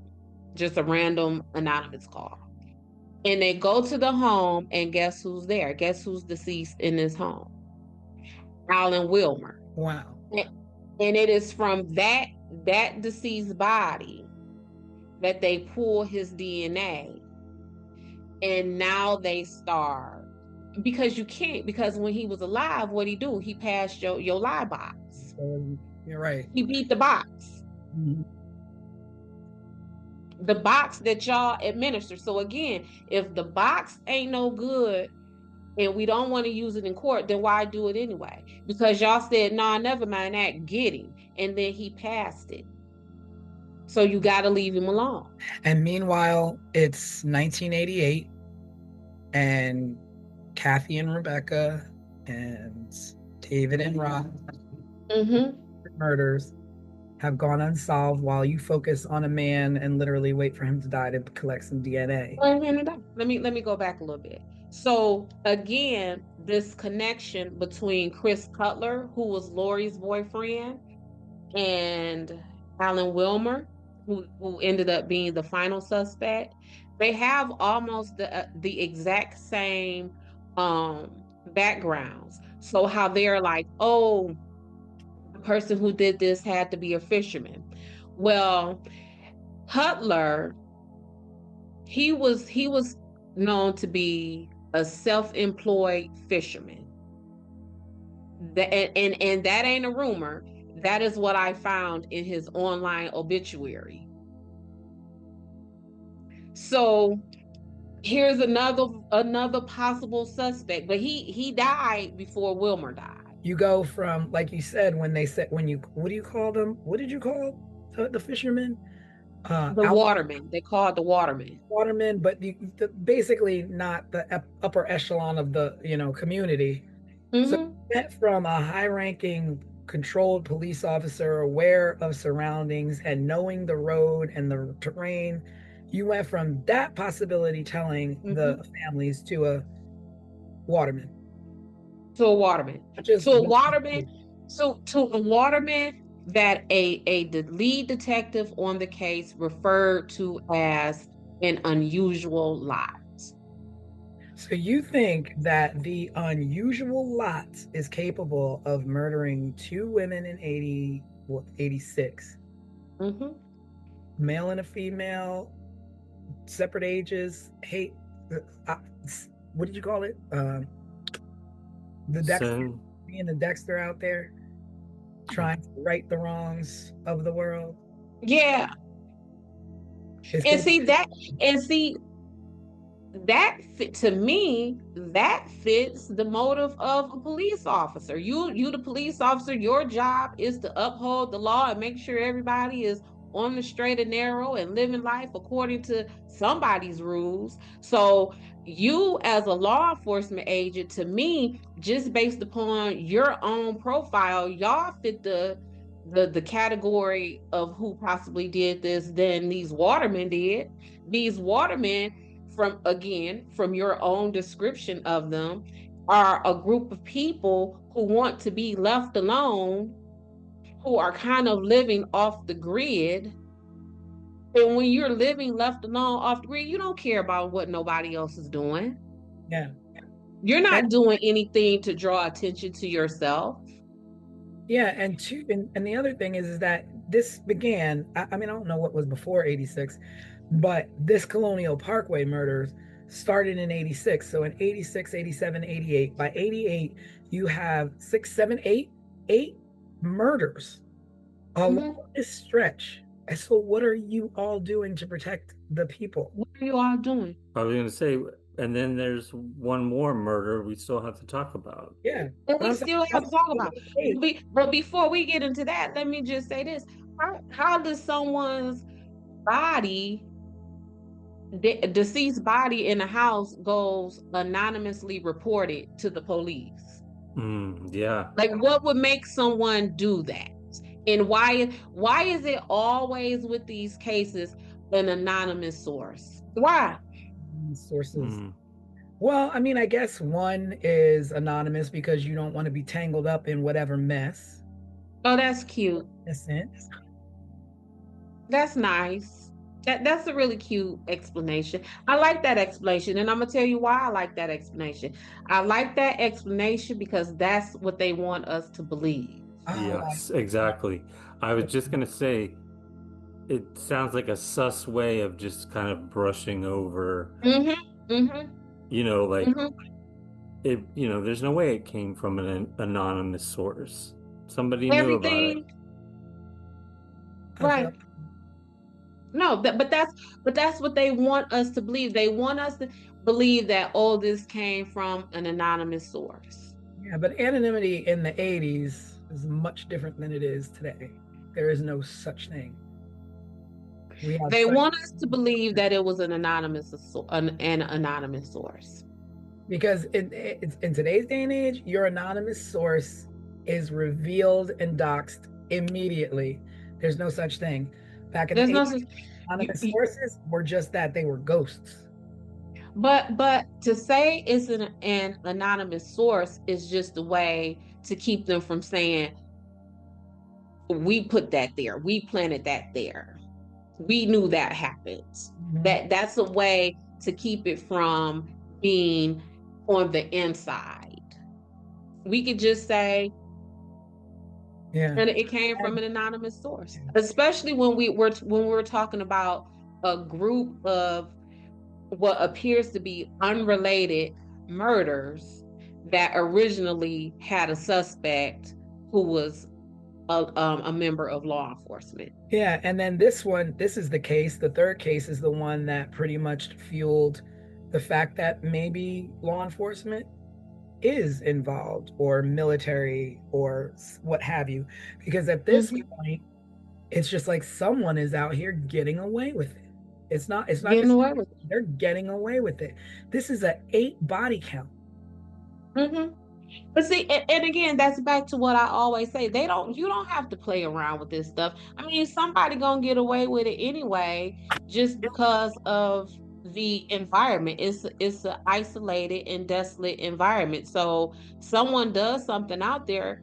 Just a random anonymous call. And they go to the home, and guess who's there? Guess who's deceased in this home? Alan Wilmer. Wow. And it is from that deceased body that they pull his DNA. And now they start, because you can't, because when he was alive, what'd he do? He passed your lie box. You're right. He beat the box. Mm-hmm. The box that y'all administer. So again, if the box ain't no good and we don't want to use it in court, then why do it anyway? Because y'all said, nah, never mind that, get him. And then he passed it. So you got to leave him alone. And meanwhile, it's 1988, and Kathy and Rebecca and David and Rob murders have gone unsolved while you focus on a man and literally wait for him to die to collect some DNA. Let me go back a little bit. So again, this connection between Chris Cutler, who was Lori's boyfriend, and Alan Wilmer, who ended up being the final suspect, they have almost the exact same backgrounds. So how they're like, oh, the person who did this had to be a fisherman. Well, Cutler, he was known to be a self-employed fisherman. And that ain't a rumor. That is what I found in his online obituary. So here's another possible suspect, but he died before Wilmer died. You go from, like you said, what do you call them? What did you call the fishermen? The watermen. They call it the watermen. Watermen, but basically not the upper echelon of the community. So you went from a high-ranking, controlled police officer, aware of surroundings and knowing the road and the terrain. You went from that possibility telling the families to a waterman. To a waterman. To a waterman that the lead detective on the case referred to as an unusual lot. So you think that the unusual lot is capable of murdering two women in 86? Male and a female, separate ages. Hey, what did you call it? The Dexter, being the Dexter out there, trying to right the wrongs of the world. Yeah. To me, that fits the motive of a police officer. You the police officer, your job is to uphold the law and make sure everybody is on the straight and narrow and living life according to somebody's rules. So you as a law enforcement agent, to me, just based upon your own profile, y'all fit the category of who possibly did this than these watermen did. These watermen, from your own description of them, are a group of people who want to be left alone, who are kind of living off the grid. And when you're living left alone off the grid, you don't care about what nobody else is doing. Yeah. You're not doing anything to draw attention to yourself. Yeah, and the other thing is that this began, I mean, I don't know what was before 86, but this Colonial Parkway murders started in 86. So in 86, 87, 88. By 88, you have 6, 7, 8 murders along this stretch. And so what are you all doing to protect the people? What are you all doing? I was going to say, and then there's one more murder we still have to talk about. Yeah. And we still have to talk about it. But before we get into that, let me just say this. How does someone's body deceased body in the house goes anonymously reported to the police. Yeah. Like, what would make someone do that? And why is it always with these cases an anonymous source? Why? Sources. Mm. Well, I mean, I guess one is anonymous because you don't want to be tangled up in whatever mess. Oh, that's cute. In a sense. That's nice. That's a really cute explanation. I like that explanation, and I'm gonna tell you why I like that explanation. I like that explanation because that's what they want us to believe. Oh, I Yes, see. exactly. I was just gonna say it sounds like a sus way of just kind of brushing over, Mm-hmm. Mm-hmm. like Mm-hmm. it, there's no way it came from an anonymous source. Somebody knew about it. Everything, I right. feel No, but that's what they want us to believe. They want us to believe that, oh, this came from an anonymous source. yeah, but anonymity in the 80s is much different than it is today. There is no such thing. We have They such want us to believe that it was an anonymous source. because in today's day and age, your anonymous source is revealed and doxed immediately. There's no such thing. Back in the There's no 80s, such, you, anonymous sources were just that, they were ghosts. but to say it's an anonymous source is just a way to keep them from saying we put that there, we planted that there, we knew that happened. Mhm. That's a way to keep it from being on the inside. We could just say, Yeah. and it came from an anonymous source, especially when we're talking about a group of what appears to be unrelated murders that originally had a suspect who was a member of law enforcement. Yeah, and then this one, this is the case. The third case is the one that pretty much fueled the fact that maybe law enforcement is involved or military or what have you. Because at this Mhm. point, it's just like someone is out here getting away with it. It's not Getting just away with they're getting away with it. This is a 8 body count. it. But see, and again, that's back to what I always say. You don't have to play around with this stuff. I mean, somebody gonna get away with it anyway, just because of the environment. It's an isolated and desolate environment. So someone does something out there,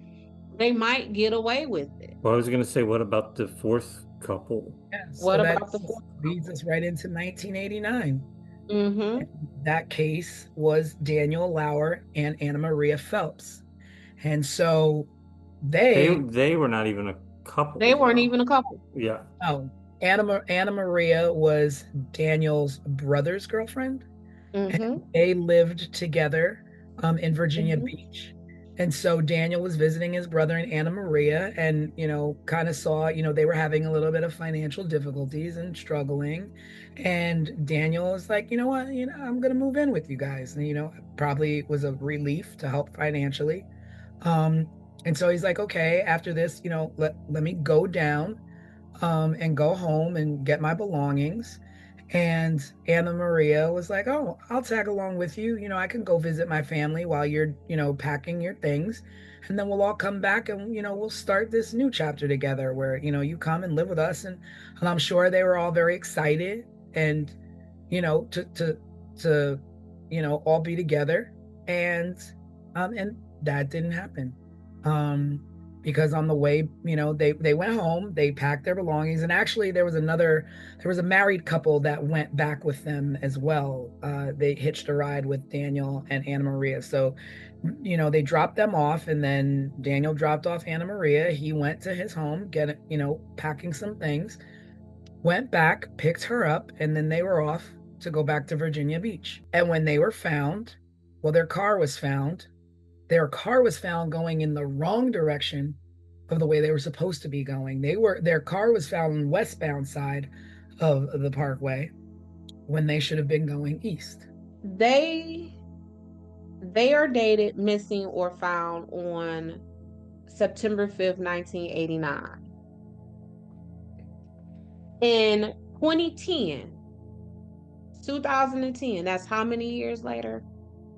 they might get away with it. Well, I was gonna say, what about the fourth couple? Yeah, so What that about the fourth leads couple? us right into 1989. Mm-hmm. That case was Daniel Lauer and Anna Maria Phelps. And so They they, they were not even a They couple weren't though. even a couple. Yeah. oh, Anna Maria was Daniel's brother's girlfriend, and Mm-hmm. they lived together in Virginia Mm-hmm. Beach. And so Daniel was visiting his brother and Anna Maria, and kind of saw, they were having a little bit of financial difficulties and struggling. And Daniel was like, you know what, I'm gonna move in with you guys. And probably was a relief to help financially. Um, and so he's like, okay, after this, let me go down and go home and get my belongings. And Anna Maria was like, "Oh, I'll tag along with you. I can go visit my family while you're, packing your things. And then we'll all come back and, we'll start this new chapter together where, you come and live with us." And I'm sure they were all very excited and, to all be together. And that didn't happen. Um, because on the way, they went home, they packed their belongings, and actually there was a married couple that went back with them as well. They hitched a ride with Daniel and Anna Maria. So, they dropped them off, and then Daniel dropped off Anna Maria. He went to his home, packing some things, went back, picked her up, and then they were off to go back to Virginia Beach. And when they were found, well, their car was found going in the wrong direction of the way they were supposed to be going. Their car was found on the westbound side of the parkway when they should have been going east. They they are dated, missing, or found on September 5th, 1989. In 2010, 2010. That's how many years later?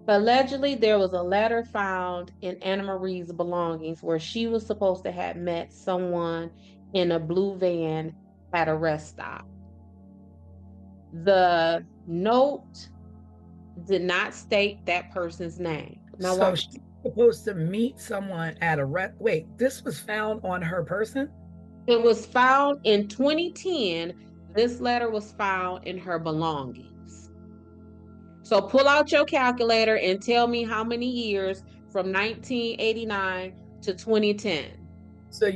Allegedly, there was a letter found in Anna Marie's belongings where she was supposed to have met someone in a blue van at a rest stop. The note did not state that person's name. Now So watch. she's supposed to meet someone at a wait, this was found on her person? It was found in 2010. This letter was found in her belongings. So pull out your calculator and tell me how many years from 1989 to 2010. So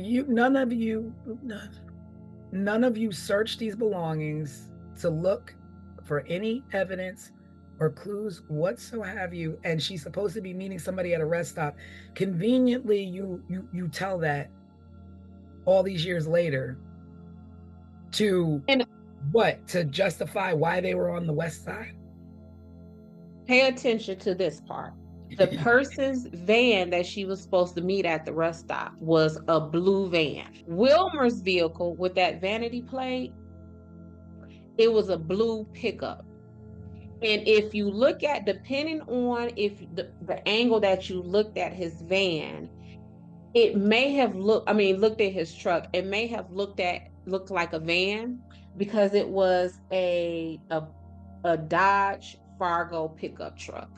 none of you searched these belongings to look for any evidence or clues whatsoever, and she's supposed to be meeting somebody at a rest stop. Conveniently, you tell that all these years later to And what? To justify why they were on the west side? pay attention to this part. The person's van that she was supposed to meet at the rest stop was a blue van. Wilmer's vehicle with that vanity plate, it was a blue pickup. And if you look at, depending on if the angle that you looked at his van, it may have looked at his truck, it may have looked like a van because it was a Dodge Fargo pickup truck.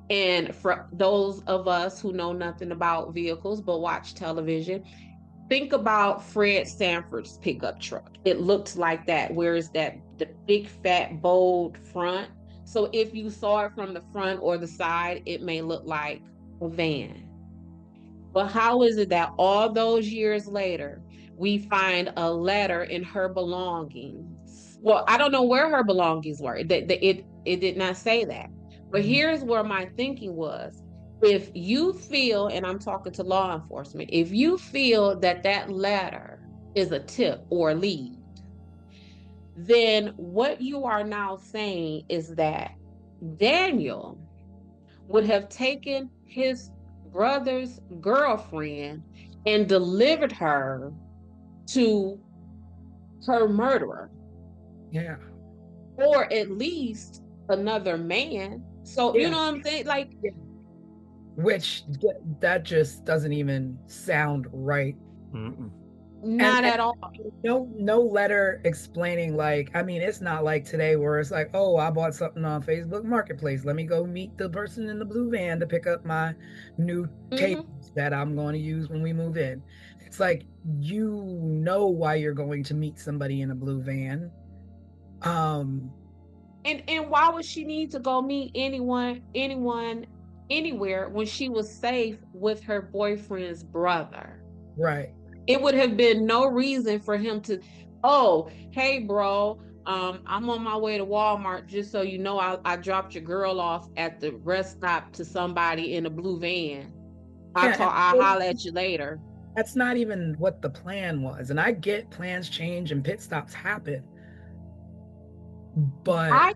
And for those of us who know nothing about vehicles but watch television, think about Fred Sanford's pickup truck. It looked like that, whereas the big fat bold front. So if you saw it from the front or the side, it may look like a van. But how is it that all those years later, we find a letter in her belongings? Well, I don't know where her belongings were. It did not say that. But here's where my thinking was. If you feel, and I'm talking to law enforcement, if you feel that that letter is a tip or a lead, then what you are now saying is that Daniel would have taken his brother's girlfriend and delivered her to her murderer. Yeah. Or at least another man. So, Yeah. you know what I'm saying? Like, which that just doesn't even sound right. Not at all. No letter explaining, like, I mean, it's not like today where it's like, oh, I bought something on Facebook Marketplace. Let me go meet the person in the blue van to pick up my new tables that I'm going to use when we move in. It's like, you know why you're going to meet somebody in a blue van. And why would she need to go meet anyone, anywhere when she was safe with her boyfriend's brother? Right. It would have been no reason for him to, oh, hey, bro, I'm on my way to Walmart. Just so you know, I dropped your girl off at the rest stop to somebody in a blue van. I'll holler at you later. That's not even what the plan was. And I get plans change and pit stops happen. But I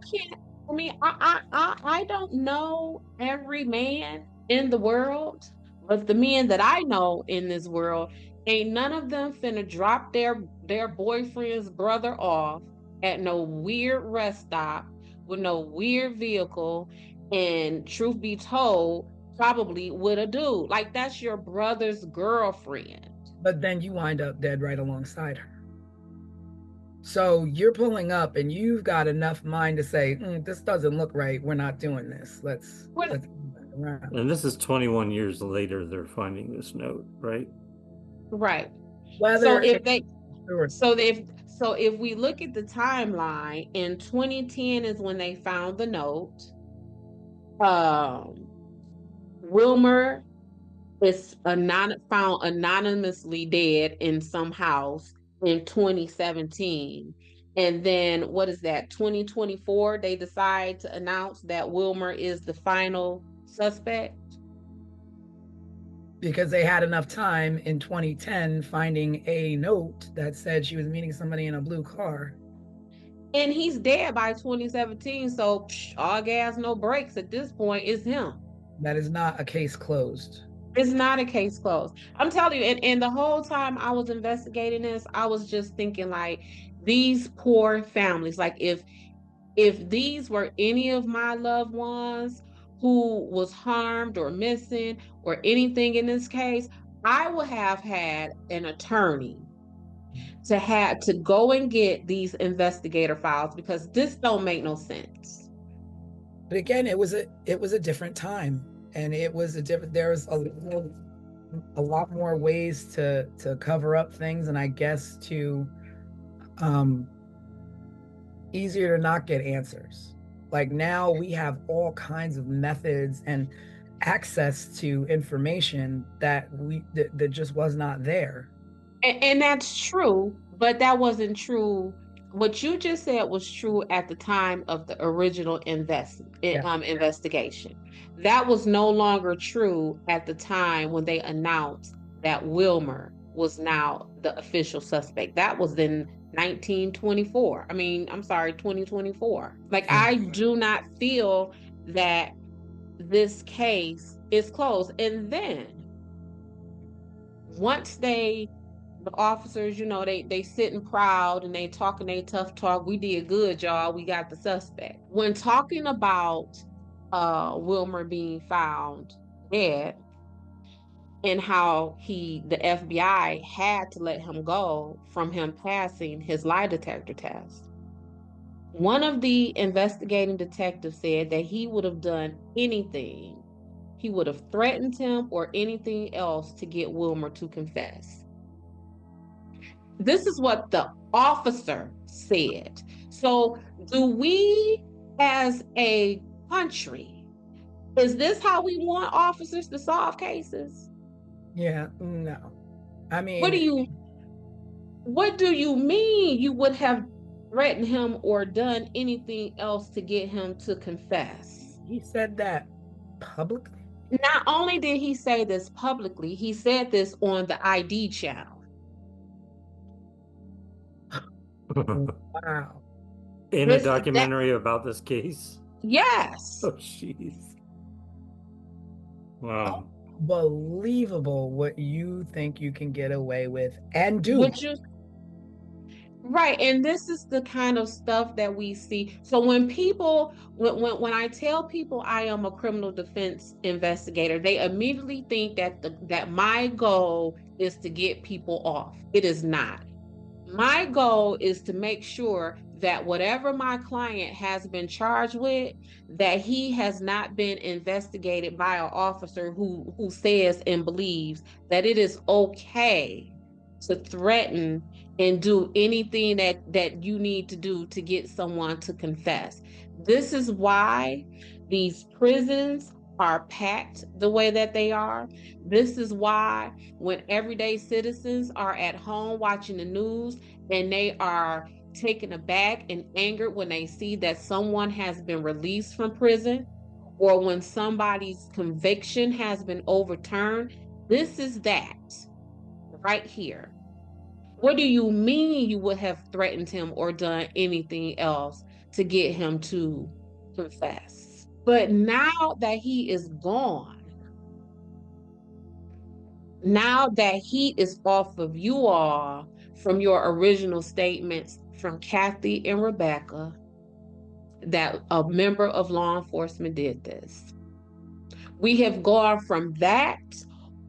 don't know every man in the world, but the men that I know in this world, ain't none of them finna drop their boyfriend's brother off at no weird rest stop with no weird vehicle, and truth be told, probably with a dude. Like, that's your brother's girlfriend. But then you wind up dead right alongside her. So you're pulling up and you've got enough mind to say, this doesn't look right. We're not doing this. Let's and this is 21 years later they're finding this note, right? Right. Whether so if we look at the timeline, in 2010 is when they found the note. Wilmer is found anonymously dead in some house in 2017. And then what is that, 2024, they decide to announce that Wilmer is the final suspect. Because they had enough time in 2010 finding a note that said she was meeting somebody in a blue car. And he's dead by 2017, so all gas, no brakes at this point. Is him. That is not a case closed. It's not a case closed. I'm telling you, and the whole time I was investigating this, I was just thinking, like, these poor families, like, if if these were any of my loved ones who was harmed or missing or anything in this case, I would have had an attorney to have to go and get these investigator files because this don't make no sense. But again, it was a different time, and it was a different. There was a lot more ways to cover up things, and I guess to um easier to not get answers. Like now we have all kinds of methods and access to information that just was not there. And that's true, but that wasn't true. What you just said was true at the time of the original Yeah. investigation. That was no longer true at the time when they announced that Wilmer was now the official suspect. That was in 1924. I mean, I'm sorry, 2024. Like, Yeah. I do not feel that this case is closed. And then once the officers, they sitting proud and they talking they tough talk. We did good, y'all. We got the suspect. When talking about Wilmer being found dead and how the FBI had to let him go from him passing his lie detector test. One of the investigating detectives said that he would have done anything. He would have threatened him or anything else to get Wilmer to confess. This is what the officer said. So, do we as a country, is this how we want officers to solve cases? Yeah, no. I What do mean, you what do you mean you would have threatened him or done anything else to get him to confess? he said that publicly. Not only did he say this publicly, he said this on the ID channel. Wow. In a This that documentary about this case? yes. Oh, jeez. Wow. Unbelievable what you think you can get away with and do. Would you Right, and this is the kind of stuff that we see. So when I tell people I am a criminal defense investigator, they immediately think that my goal is to get people off. It is not. My goal is to make sure that whatever my client has been charged with, that he has not been investigated by an officer who says and believes that it is okay to threaten and do anything that you need to do to get someone to confess. This is why these prisons are packed the way that they are. This is why when everyday citizens are at home watching the news and they are taken aback and angered when they see that someone has been released from prison or when somebody's conviction has been overturned, this is that right here. What do you mean you would have threatened him or done anything else to get him to confess? But now that he is gone, now that he is off of you all from your original statements from Kathy and Rebecca, that a member of law enforcement did this. We have gone from that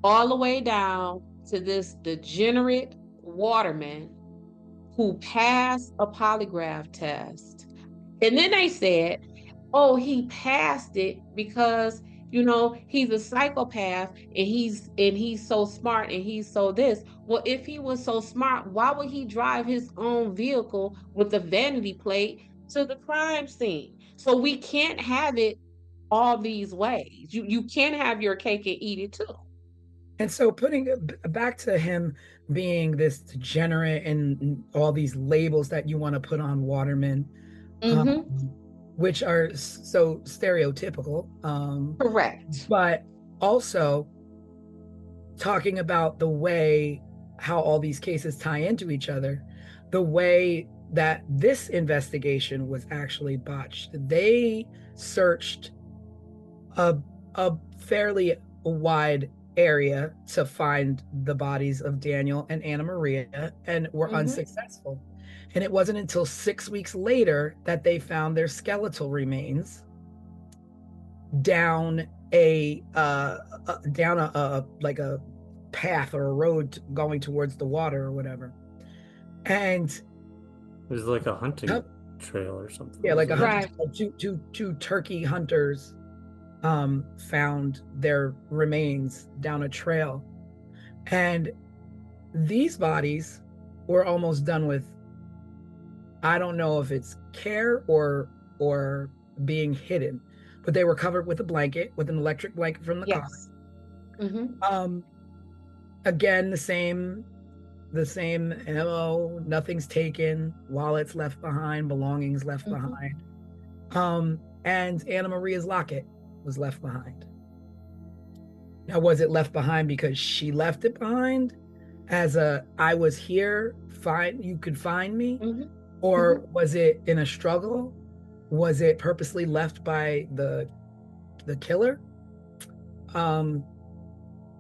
all the way down to this degenerate waterman who passed a polygraph test. And then they said, oh, he passed it because he's a psychopath and he's so smart and he's so this. Well, if he was so smart, why would he drive his own vehicle with a vanity plate to the crime scene? So we can't have it all these ways. You can't have your cake and eat it too. And so putting it back to him being this degenerate and all these labels that you want to put on Waterman, Mm-hmm. which are so stereotypical, Correct. but also talking about the way how all these cases tie into each other, the way that this investigation was actually botched. They searched a fairly wide area to find the bodies of Daniel and Anna Maria and were Mm-hmm. unsuccessful. And it wasn't until 6 weeks later that they found their skeletal remains down a like a path or a road going towards the water or whatever. And It was like a hunting trail or something, yeah, like a wasn't it? hunting, Right. two turkey hunters found their remains down a trail. And these bodies were almost done with, I don't know if it's care or being hidden, but they were covered with a blanket, with an electric blanket from the car. Yes. Mm-hmm. Um, again, the same MO, nothing's taken, wallets left behind, belongings left Mm-hmm. behind. And Anna Maria's locket was left behind. Now, was it left behind because she left it behind as a I was here, find you could find me? Mm-hmm. Or Mm-hmm. was it in a struggle? Was it purposely left by the killer? Um,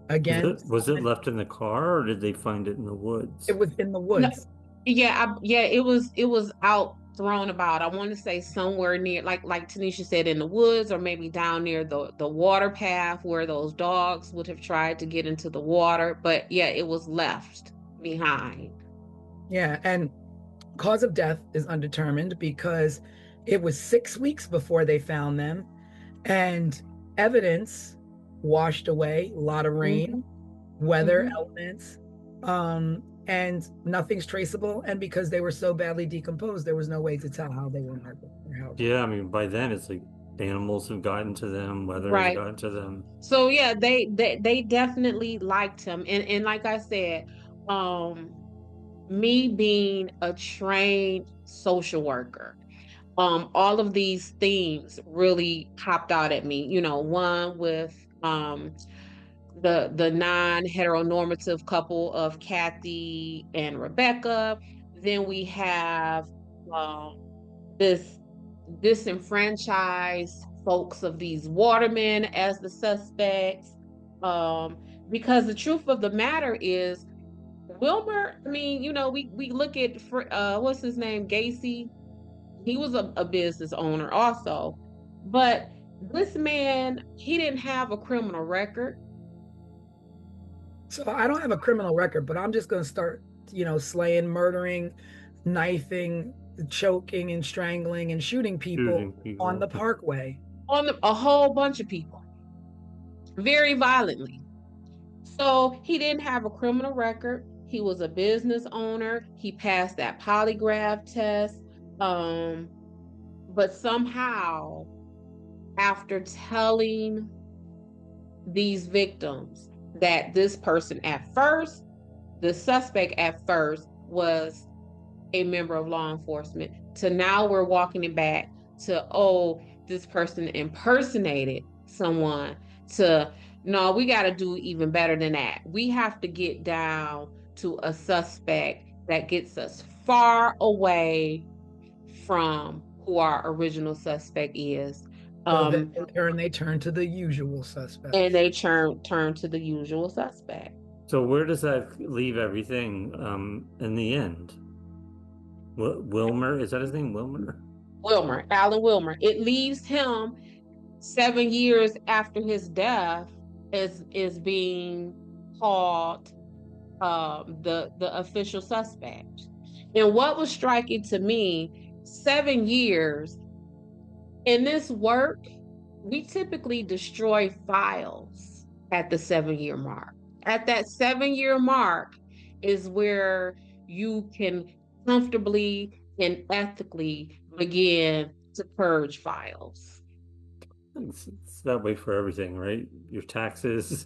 again, Was it left in the car or did they find it in the it woods? was in the No, woods. yeah, it was out thrown about. I want to say somewhere near, like Tanisha said, in the woods, or maybe down near the water path where those dogs would have tried to get into the water. But yeah, it was left behind. Yeah, and cause of death is undetermined because it was 6 weeks before they found them, and evidence washed away, a lot of rain, Mm-hmm. weather Mm-hmm. elements, and nothing's traceable. And because they were so badly decomposed, there was no way to tell how they were murdered or how they. Yeah, I mean, by then it's like animals have gotten to them, weather has Right. gotten to them. So yeah, they definitely liked him, and like I said, um, me being a trained social worker, all of these themes really popped out at me. One with the non-heteronormative couple of Kathy and Rebecca. Then we have um, this disenfranchised folks of these watermen as the suspects. Because the truth of the matter is, Wilmer, I mean, we look at what's his name, Gacy. He was a business owner also, but this man, he didn't have a criminal record. So I don't have a criminal record, but I'm just going to start, slaying, murdering, knifing, choking, and strangling and shooting people Shooting on the people. parkway. On a whole bunch of people, very violently. So he didn't have a criminal record. He was a business owner. He passed that polygraph test. Um, but somehow, after telling these victims that this person at first, the suspect at first, was a member of law enforcement, to now we're walking it back to, oh, this person impersonated someone, to no, we got to do even better than that. We have to get down to a suspect that gets us far away from who our original suspect is. So then Um, they turn to the usual and suspects. they turn to the usual suspect. So where does that leave everything in the end? Wilmer, is that his name? Wilmer? Wilmer, Alan Wilmer. It leaves him 7 years after his death is being called the official suspect. And what was striking to me, 7 years in this work, we typically destroy files at the 7 year mark. At that 7 year mark is where you can comfortably and ethically begin to purge files. It's that way for everything, right? Your taxes,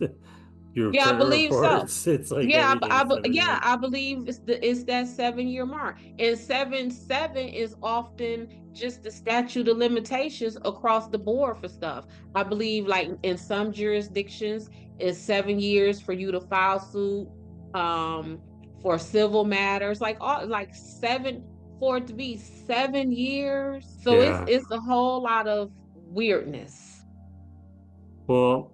your Yeah, I credit believe so. reports. It's like Yeah, everything's 7 years. I believe it's that 7 year mark, and seven is often just the statute of limitations across the board for stuff. I believe, like in some jurisdictions, it's 7 years for you to file suit, um, for civil matters, like all like seven for it to be 7 years. So it's Yeah. it's a whole lot of weirdness. Well,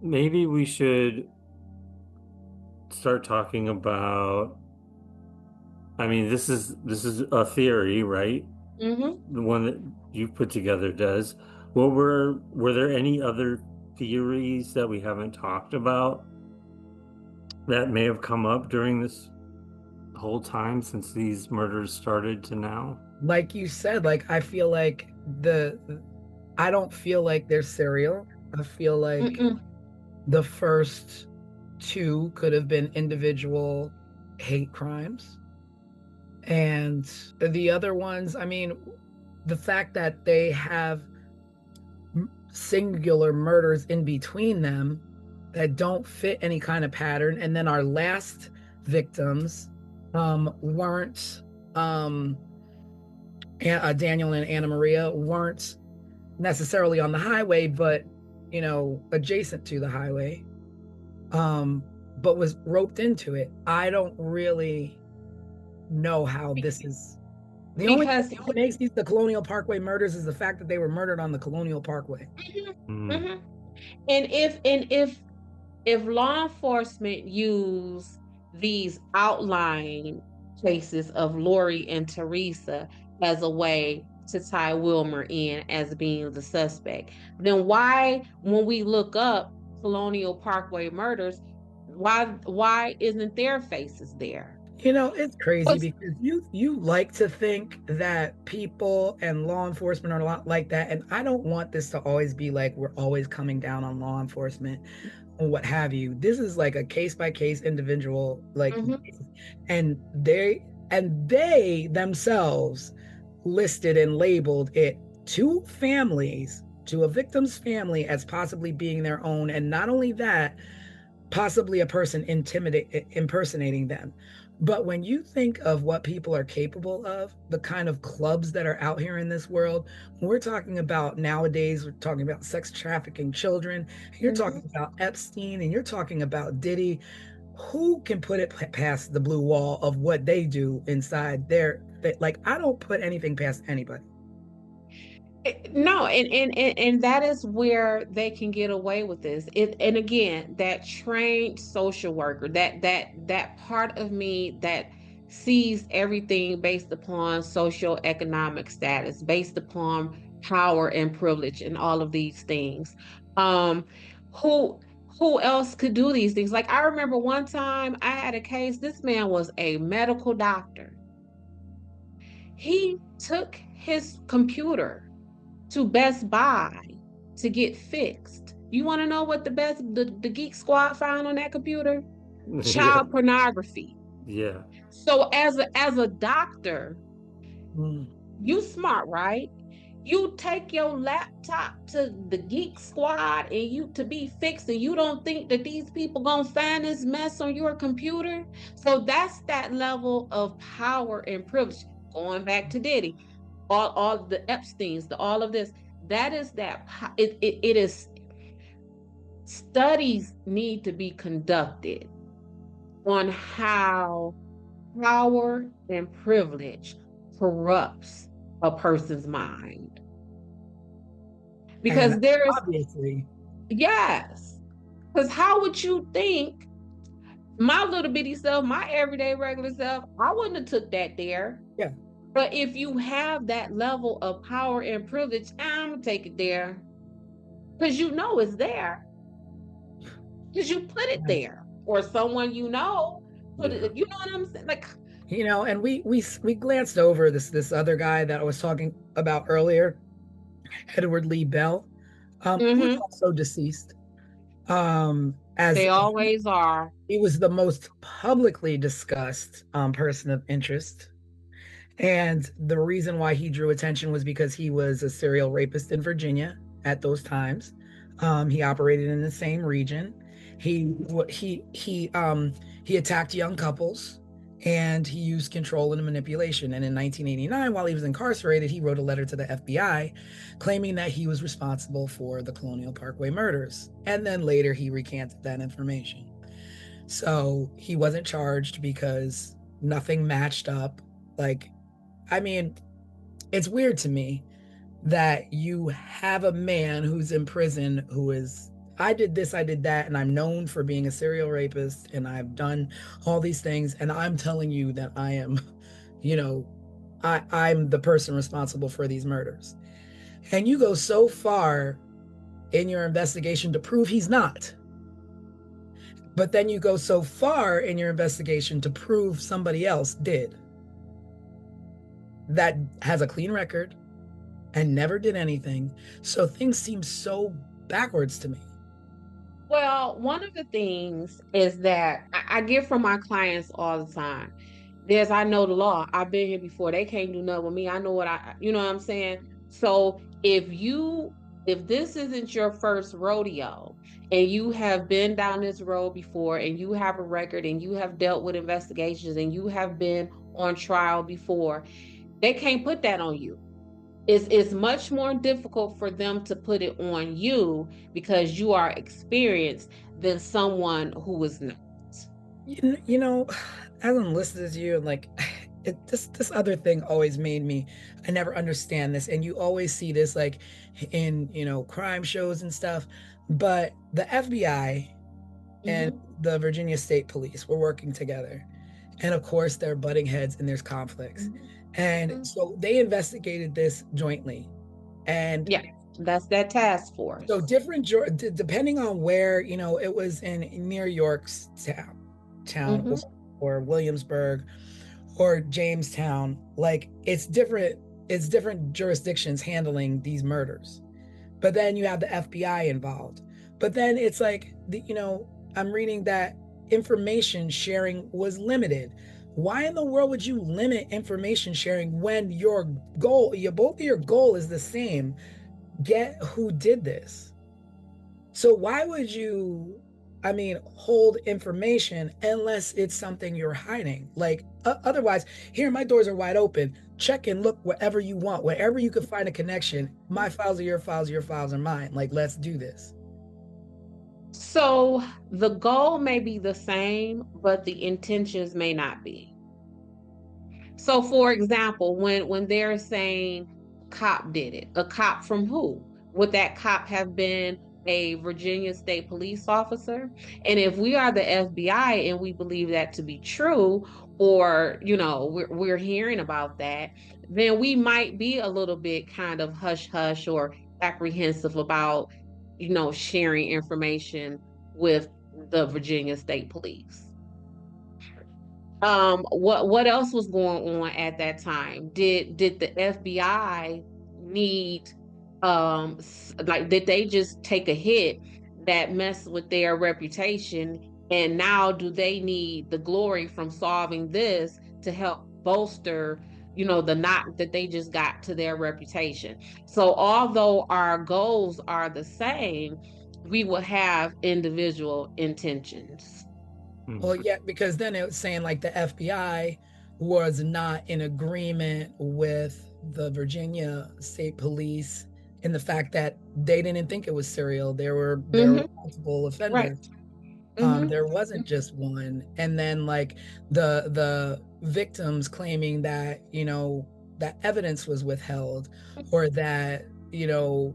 maybe we should start talking about, I mean, this is a theory, right? Hmm. The one that you've put together does. Were there any other theories that we haven't talked about that may have come up during this whole time since these murders started to now? Like you said, like I feel like I don't feel like they're serial. I feel like Mm-mm. the first two could have been individual hate crimes. And the other ones, I mean, the fact that they have singular murders in between them that don't fit any kind of pattern. And then our last victims weren't, Daniel and Anna Maria weren't necessarily on the highway, but, adjacent to the highway, but was roped into it. I don't really know how this is. The only thing Because that makes these the Colonial Parkway murders is the fact that they were murdered on the Colonial Parkway. Mhm, mhm. And if law enforcement use these outlying cases of Lori and Teresa as a way to tie Wilmer in as being the suspect, then why, when we look up Colonial Parkway murders, why isn't their faces there? It's crazy because you like to think that people and law enforcement are a lot like that, and I don't want this to always be like we're always coming down on law enforcement or what have you. This is like a case by case individual like Mhm. and they themselves listed and labeled it to families, to a victim's family, as possibly being their own, and not only that, possibly a person impersonating them. But when you think of what people are capable of, the kind of clubs that are out here in this world, when we're talking about nowadays, we're talking about sex trafficking children, you're talking Mhm. about Epstein, and you're talking about Diddy. Who can put it past the blue wall of what they do inside their, like, I don't put anything past anybody. No, and that is where they can get away with this. And again, that trained social worker, that part of me that sees everything based upon social economic status, based upon power and privilege and all of these things. Um, who who else could do these things? Like I remember one time I had a case, this man was a medical doctor. He took his computer to Best Buy to get fixed. You want to know what the Geek Squad found on that computer? Yeah, Child pornography. yeah. So as a doctor, Mm. you smart, right? You take your laptop to the Geek Squad and you to be fixed, and you don't think that these people gonna find this mess on your computer? So that's that level of power and privilege. Going back to Diddy, all the Epstein's, all of this. That is that. It is. Studies need to be conducted on how power and privilege corrupts a person's mind, And because there's, obviously, yes, because how would you think my little bitty self, my everyday regular self, I wouldn't have took that there. yeah. But if you have that level of power and privilege, I'm gonna take it there because you know it's there, because you put it there, or someone put Yeah. it. You know what I'm saying? Like, And we glanced over this other guy that I was talking about earlier, Edward Lee Bell, who's mm-hmm, also deceased. As they always are. he was the most publicly discussed person of interest. And the reason why he drew attention was because he was a serial rapist in Virginia at those times. He operated in the same region. He attacked young couples, and he used control and manipulation. And in 1989, while he was incarcerated, he wrote a letter to the FBI claiming that he was responsible for the Colonial Parkway murders. And then later he recanted that information. So he wasn't charged because nothing matched up. Like, I mean, it's weird to me that you have a man who's in prison who is, I did this, I did that, and I'm known for being a serial rapist, and I've done all these things, and I'm telling you that I am, you know, I'm the person responsible for these murders. And you go so far in your investigation to prove he's not. But then you go so far in your investigation to prove somebody else did, that has a clean record and never did anything. So things seem so backwards to me. Well, one of the things is that I get from my clients all the time. I know the law. I've been here before. They can't do nothing with me. I know you know what I'm saying? So if this isn't your first rodeo and you have been down this road before and you have a record and you have dealt with investigations and you have been on trial before, they can't put that on you. It's much more difficult for them to put it on you because you are experienced than someone who is not. You know, as I'm listening to you, like this other thing always made me. I never understand this, and you always see this like in crime shows and stuff. But the FBI and Mhm. the Virginia State Police were working together, and of course they're butting heads and there's conflicts, Mhm. and Mhm. so they investigated this jointly, and Yeah, that's that task so force. different depending on where it was in near York's town Hmm. or Williamsburg or Jamestown. Like it's different jurisdictions handling these murders. But then you have the FBI involved. But then it's like I'm reading that information sharing was limited. Why in the world would you limit information sharing when both of your goal is the same? Get who did this. So why would you, hold information unless it's something you're hiding? Like otherwise, here my doors are wide open. Check and look wherever you want, wherever you can find a connection. My files are your files are mine. Like let's do this. So the goal may be the same, but the intentions may not be. So, for example, when they're saying cop did it, a cop from who? Would that cop have been a Virginia State police officer? And if we are the FBI and we believe that to be true, or we're hearing about that, then we might be a little bit kind of hush hush or apprehensive about sharing information with the Virginia State Police. What else was going on at that time? Did the FBI need like did they just take a hit that messed with their reputation, and now do they need the glory from solving this to help bolster the knock that they just got to their reputation? So although our goals are the same, we will have individual intentions. Well, Mhm. yeah, because then it was saying like the FBI was not in agreement with the Virginia State Police in the fact that they didn't think it was serial. There were Hmm. multiple Right. offenders. Hmm. There wasn't just one. And then like the victims claiming that, that evidence was withheld or that,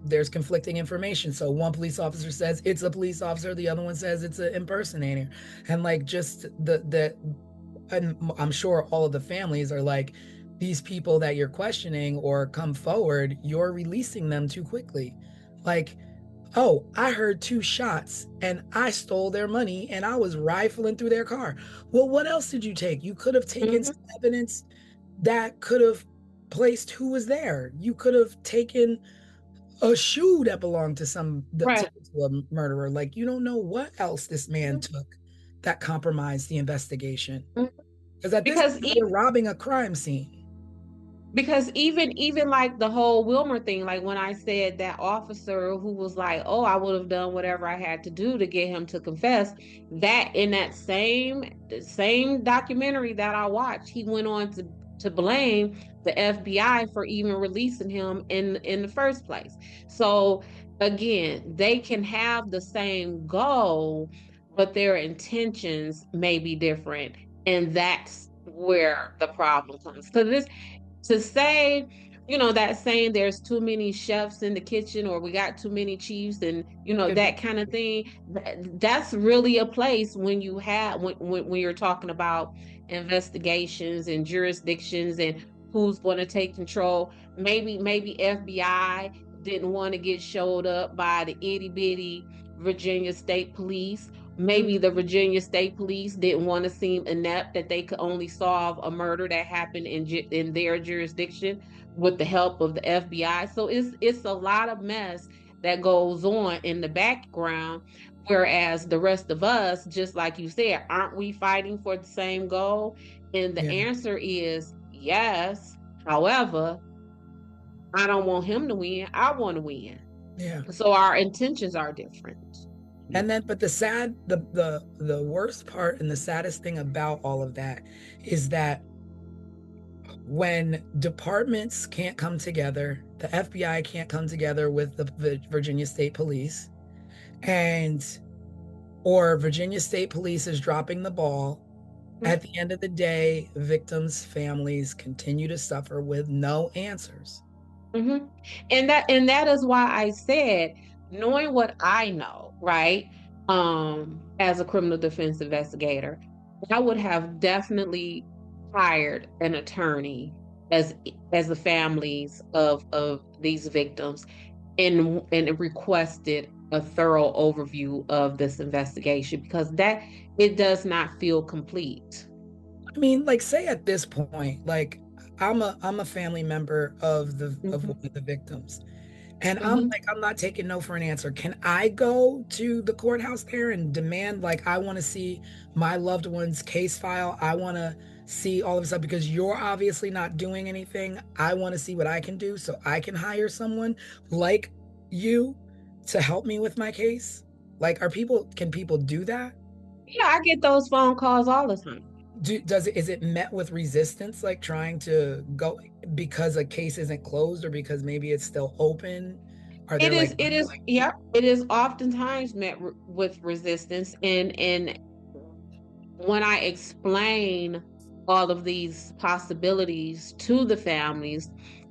there's conflicting information. So one police officer says it's a police officer, the other one says it's an impersonator. And like just and I'm sure all of the families are like, these people that you're questioning or come forward, you're releasing them too quickly. Like, oh, I heard two shots and I stole their money and I was rifling through their car. Well, what else did you take? You could have taken Hmm. some evidence that could have placed who was there. You could have taken a shoe that belonged to Right. to a murderer. Like you don't know what else this man took that compromised the investigation. Mhm. Because at this Because point, they're robbing a crime scene. even like the whole Wilmer thing, like when I said that officer who was like, "Oh, I would have done whatever I had to do to get him to confess," that in that same documentary that I watched, he went on to blame the FBI for even releasing him in the first place. So again, they can have the same goal, but their intentions may be different, and that's where the problem comes. Because this to say you know, that saying, there's too many chefs in the kitchen, or we got too many chiefs, and you know, Could be. that kind of thing. That's really a place when you have when you're talking about investigations and jurisdictions and who's going to take control. Maybe FBI didn't want to get showed up by the itty bitty Virginia State Police. Maybe the Virginia State Police didn't want to seem inept, that they could only solve a murder that happened in their jurisdiction with the help of the FBI. So it's a lot of mess that goes on in the background. Whereas the rest of us, just like you said, aren't we fighting for the same goal? And the Yeah. answer is yes. However, I don't want him to win. I want to win. Yeah. So our intentions are different. And then, but the worst part and the saddest thing about all of that is that when departments can't come together, the FBI can't come together with the Virginia State Police, and or Virginia State Police is dropping the ball. At the end of the day, victims' families continue to suffer with no answers. Mm-hmm. And that is why I said, knowing what I know, right? As a criminal defense investigator, I would have definitely hired an attorney as the families of these victims, and requested a thorough overview of this investigation, because that it does not feel complete. I mean, like, say at this point, like, I'm a family member of one Mm-hmm. of the victims. And I'm Mm-hmm. like, I'm not taking no for an answer. Can I go to the courthouse there and demand, like, I want to see my loved one's case file? I want to see all of this stuff because you're obviously not doing anything. I want to see what I can do so I can hire someone like you to help me with my case. Like, can people do that? Yeah, I get those phone calls all the time. Is it met with resistance, like trying to go because a case isn't closed or because maybe it's still open? Are there like, Yeah, it is oftentimes met with resistance. And when I explain all of these possibilities to the families,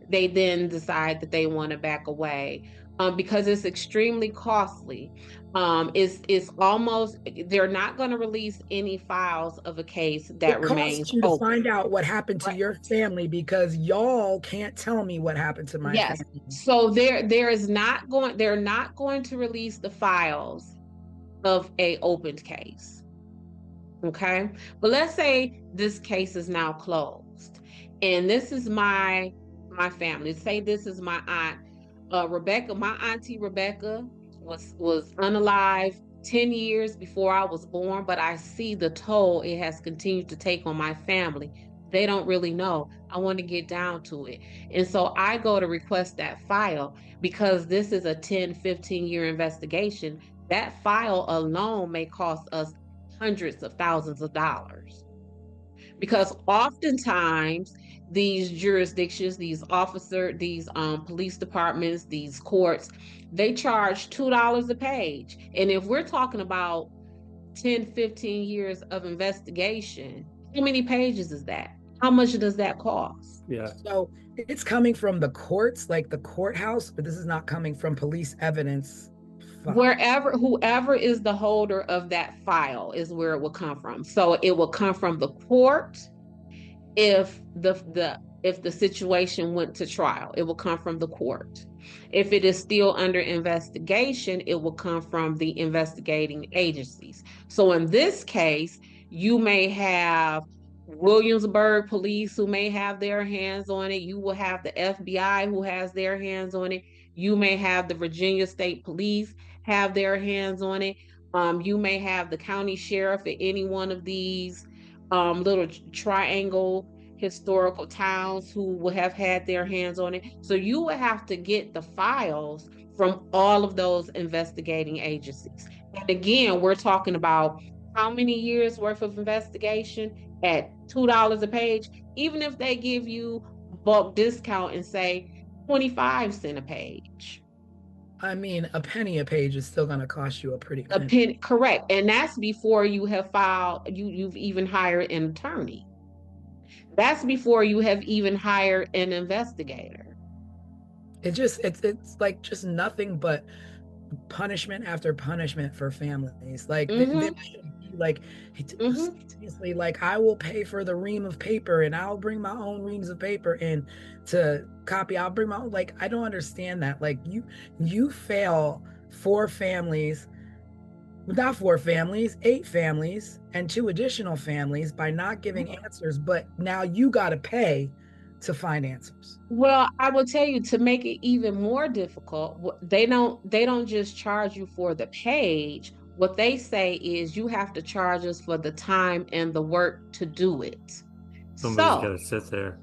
they then decide that they want to back away, because it's extremely costly. It's almost, they're not going to release any files of a case that it remains costs you to open. find out what happened to Right. your family because y'all can't tell me what happened to my Yes. family? So they're not going to release the files of a opened case. Okay. But let's say this case is now closed. And this is my family. Say this is my aunt Rebecca. My auntie Rebecca was unalive 10 years before I was born, but I see the toll it has continued to take on my family. They don't really know. I want to get down to it. And so I go to request that file, because this is a 10, 15-year investigation. That file alone may cost us hundreds of thousands of dollars, because oftentimes these jurisdictions, these police departments, these courts, they charge $2 a page. And if we're talking about 10, 15 years of investigation, how many pages is that? How much does that cost? Yeah. So it's coming from the courts, like the courthouse, but this is not coming from police evidence file. Whoever is the holder of that file is where it will come from. So it will come from the court. If the situation went to trial, it will come from the court. If it is still under investigation, it will come from the investigating agencies. So in this case, you may have Williamsburg police who may have their hands on it. You will have the FBI who has their hands on it. You may have the Virginia State Police have their hands on it. You may have the county sheriff at any one of these little triangle historical towns who will have had their hands on it. So you will have to get the files from all of those investigating agencies. And again, we're talking about how many years worth of investigation at $2 a page, even if they give you bulk discount and say 25 cents a page. I mean, a penny a page is still going to cost you a pretty A penny. pen, correct. And that's before you have filed, you've even hired an attorney. That's before you have even hired an investigator. It's like just nothing but punishment after punishment for families. Like Mm-hmm. like Mm-hmm. seriously, like I will pay for the ream of paper and I'll bring my own reams of paper in to copy. I'll bring my own, like I don't understand that. Like you fail four families, not four families, eight families, and two additional families by not giving answers, but now you gotta pay to find answers. Well, I will tell you to make it even more difficult, they don't just charge you for the page. What they say is you have to charge us for the time and the work to do it. Somebody's got So to sit there.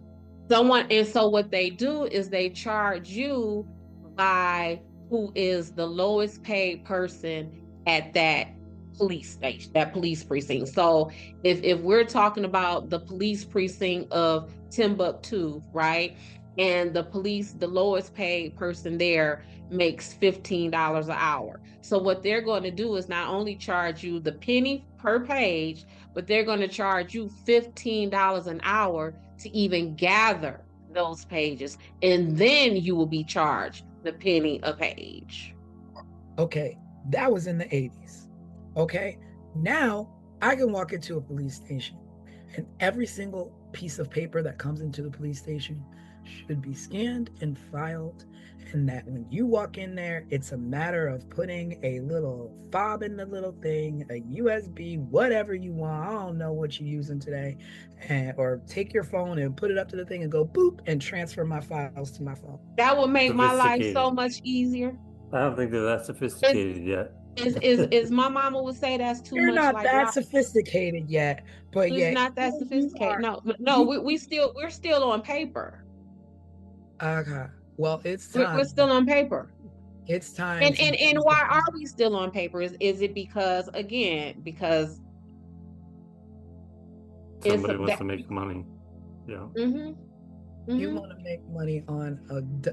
so what they do is they charge you by who is the lowest paid person at that police station, that police precinct. So if we're talking about the police precinct of Timbuktu, right? And the lowest paid person there makes $15 an hour. So what they're going to do is not only charge you the penny per page, but they're going to charge you $15 an hour to even gather those pages. And then you will be charged the penny a page. Okay, that was in the 80s. Okay, now I can walk into a police station and every single piece of paper that comes into the police station should be scanned and filed. And that when you walk in there, it's a matter of putting a little fob in the little thing, a USB, whatever you want. I don't know what you're using today. Or take your phone and put it up to the thing and go boop and transfer my files to my phone. That would make my life so Sophisticated. much easier. I don't think they're that Is sophisticated yet. is my mama would say that's too You're much not like that life. sophisticated yet, but It's yet not that you sophisticated. are. No, You we're still on paper. okay. Well, it's We're time. still on paper. It's time And to and and use the why are phone. we still on paper? Is it because again, because it's Somebody wants that to make money. Yeah. mm-hmm, You mm-hmm. want to make money on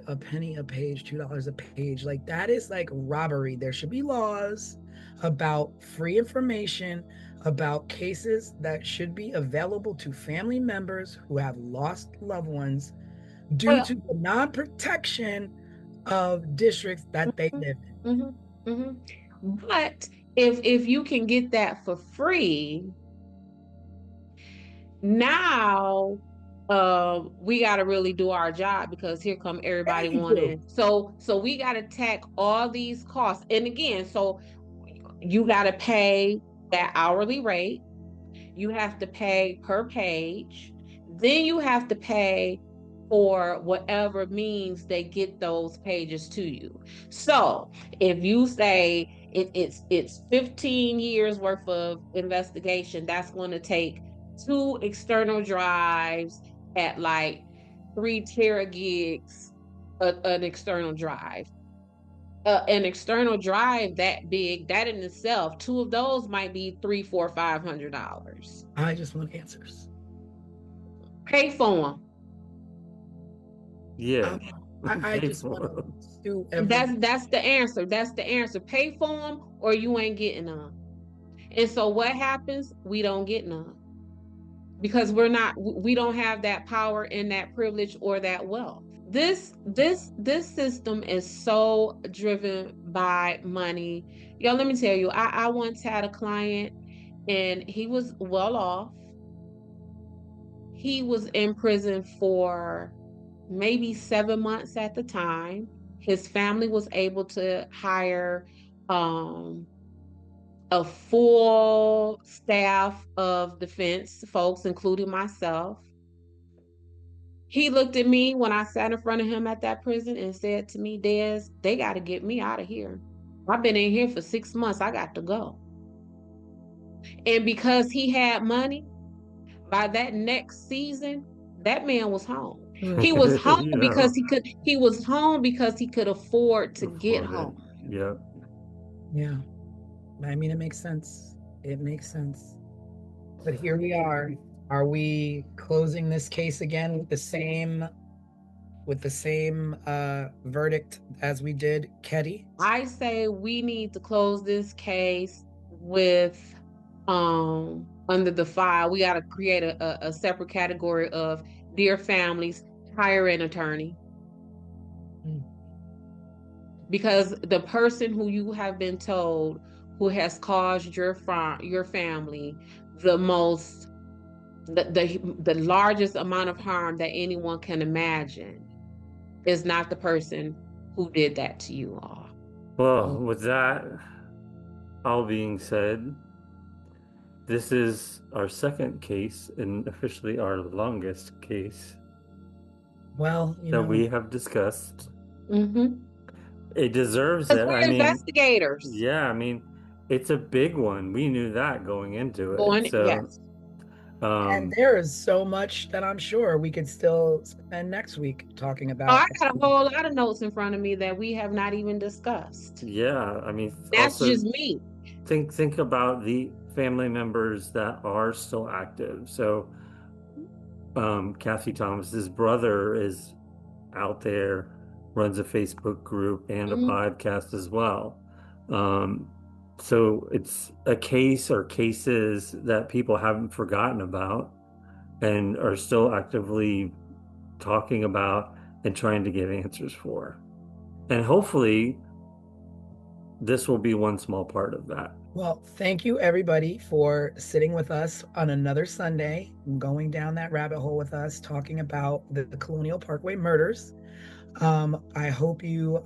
a penny a page, $2 a page. Like that is like robbery. There should be laws about free information, about cases that should be available to family members who have lost loved ones due Well, to the non-protection of districts that they live in. mm-hmm, mm-hmm. But if you can get that for free, now we got to really do our job because here come Yeah, everybody you do. wanting. So we got to tack all these costs. And again, so you got to pay that hourly rate. You have to pay per page. Then you have to pay for whatever means they get those pages to you. So if you say it's 15 years worth of investigation, that's going to take two external drives at like 3 teragigs, an external drive. An external drive that big, that in itself, two of those might be three, four, $500. I just want answers. Pay for them. Yeah. Um, I Pay just want for to it. sue every. That's the answer. That's the answer. Pay for them or you ain't getting them. And so what happens? We don't get none because we don't have that power and that privilege or that wealth. This system is so driven by money. Yo, let me tell you, I once had a client and he was well off. He was in prison for maybe 7 months at the time. His family was able to hire um, a full staff of defense folks, including myself. He looked at me when I sat in front of him at that prison and said to me, Des, they got to get me out of here. I've been in here for 6 months. I got to go. And because he had money, by that next season, that man was home. He was home You because know, he could afford to get afford it. home. Yeah. Yeah, I mean, it makes sense. It makes sense. But here we are. Are we closing this case again with the same verdict as we did Ketty? I say we need to close this case with under the file. We got to create a separate category of dear families, hire an attorney. because the person who you have been told who has caused your family the most the largest amount of harm that anyone can imagine is not the person who did that to you all. Well, with that all being said, this is our second case and officially our longest case Well, that we have discussed. Mm-hmm. It deserves Because it. I we're mean, investigators. yeah, I mean, it's a big one. We knew that going into it. So, Yes. and um, there is so much that I'm sure we could still spend next week talking Oh, I about. got a whole lot of notes in front of me that we have not even discussed. yeah, I mean, That's also just me. think about the family members that are still active. So, Kathy Thomas's brother is out there, runs a Facebook group and a Mhm. podcast as well. Um, so it's a case or cases that people haven't forgotten about and are still actively talking about and trying to get answers for. And hopefully, this will be one small part of that. Well, thank you everybody for sitting with us on another Sunday, going down that rabbit hole with us, talking about the Colonial Parkway murders. I hope you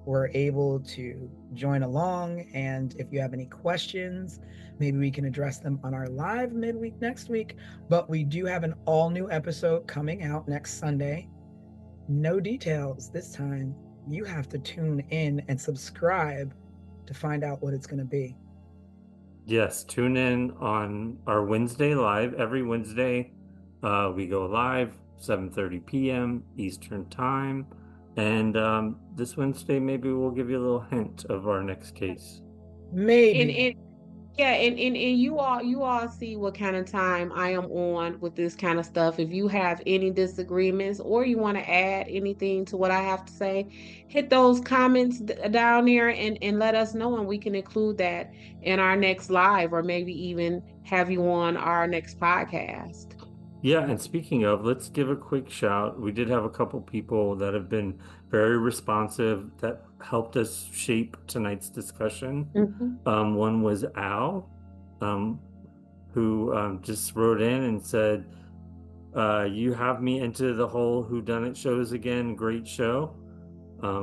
were able to join along. And if you have any questions, maybe we can address them on our live midweek next week. But we do have an all new episode coming out next Sunday. No details this time. You have to tune in and subscribe to find out what it's going to be. Yes, tune in on our Wednesday live. Every Wednesday, we go live 7:30 p.m. Eastern Time. And this Wednesday, maybe we'll give you a little hint of our next case. Maybe. And yeah, and you all see what kind of time I am on with this kind of stuff. If you have any disagreements or you want to add anything to what I have to say, hit those comments down there and let us know, and we can include that in our next live or maybe even have you on our next podcast. Yeah, and speaking of, let's give a quick shout. We did have a couple people that have been very responsive that helped us shape tonight's discussion. Mhm. One was Al, um, who just wrote in and said, "You have me into the whole whodunit shows again. Great show,"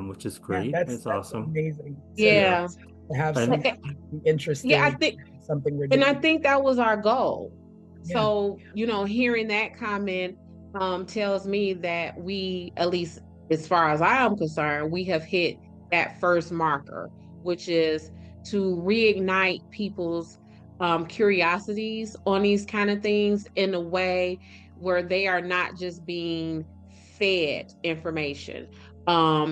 which is Yeah, great. that's It's awesome. amazing Yeah, Yeah. to have and something Yeah, I interesting, think something we're and I doing. think that was our goal. Yeah, So, hearing that comment tells me that we, at least as far as I am concerned, we have hit that first marker, which is to reignite people's curiosities on these kind of things in a way where they are not just being fed information,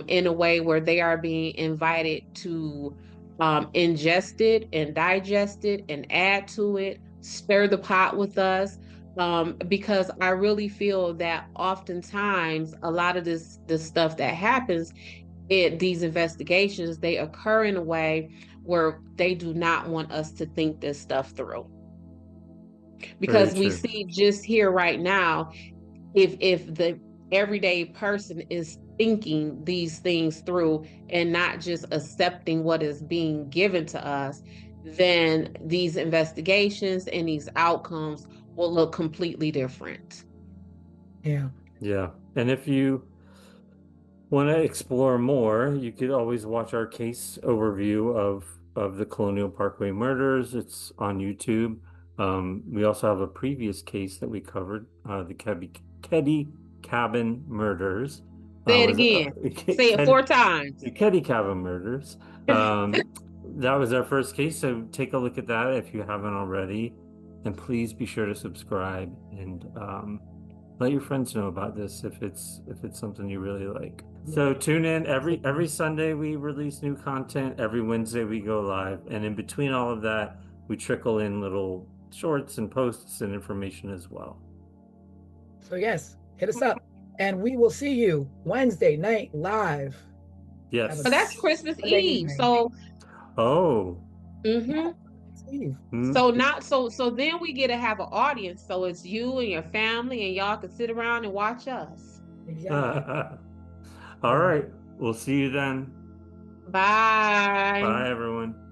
in a way where they are being invited to ingest it and digest it and add to it, stir the pot with us. Because I really feel that oftentimes a lot of this stuff that happens these investigations, they occur in a way where they do not want us to think this stuff through. very Because we true. see just here right now, if the everyday person is thinking these things through and not just accepting what is being given to us, then these investigations and these outcomes will look completely different. yeah. Yeah, and if you want to explore more, you could always watch our case overview of the Colonial Parkway murders. It's on YouTube. We also have a previous case that we covered, the Keddy Cabin murders. Say it Was again. Say it four times. the Keddy Cabin murders. That was our first case, so take a look at that if you haven't already, and please be sure to subscribe and let your friends know about this if it's something you really like. So tune in every Sunday we release new content. Every Wednesday we go live, and in between all of that, we trickle in little shorts and posts and information as well. So yes, hit us up, and we will see you Wednesday night live. Have a But that's Yes. Christmas Sunday Eve. evening. So, Oh. hmm Eve. so not so then we get to have an audience. So it's you and your family, and y'all can sit around and watch us. Exactly. All right. We'll see you then. Bye. Bye, everyone.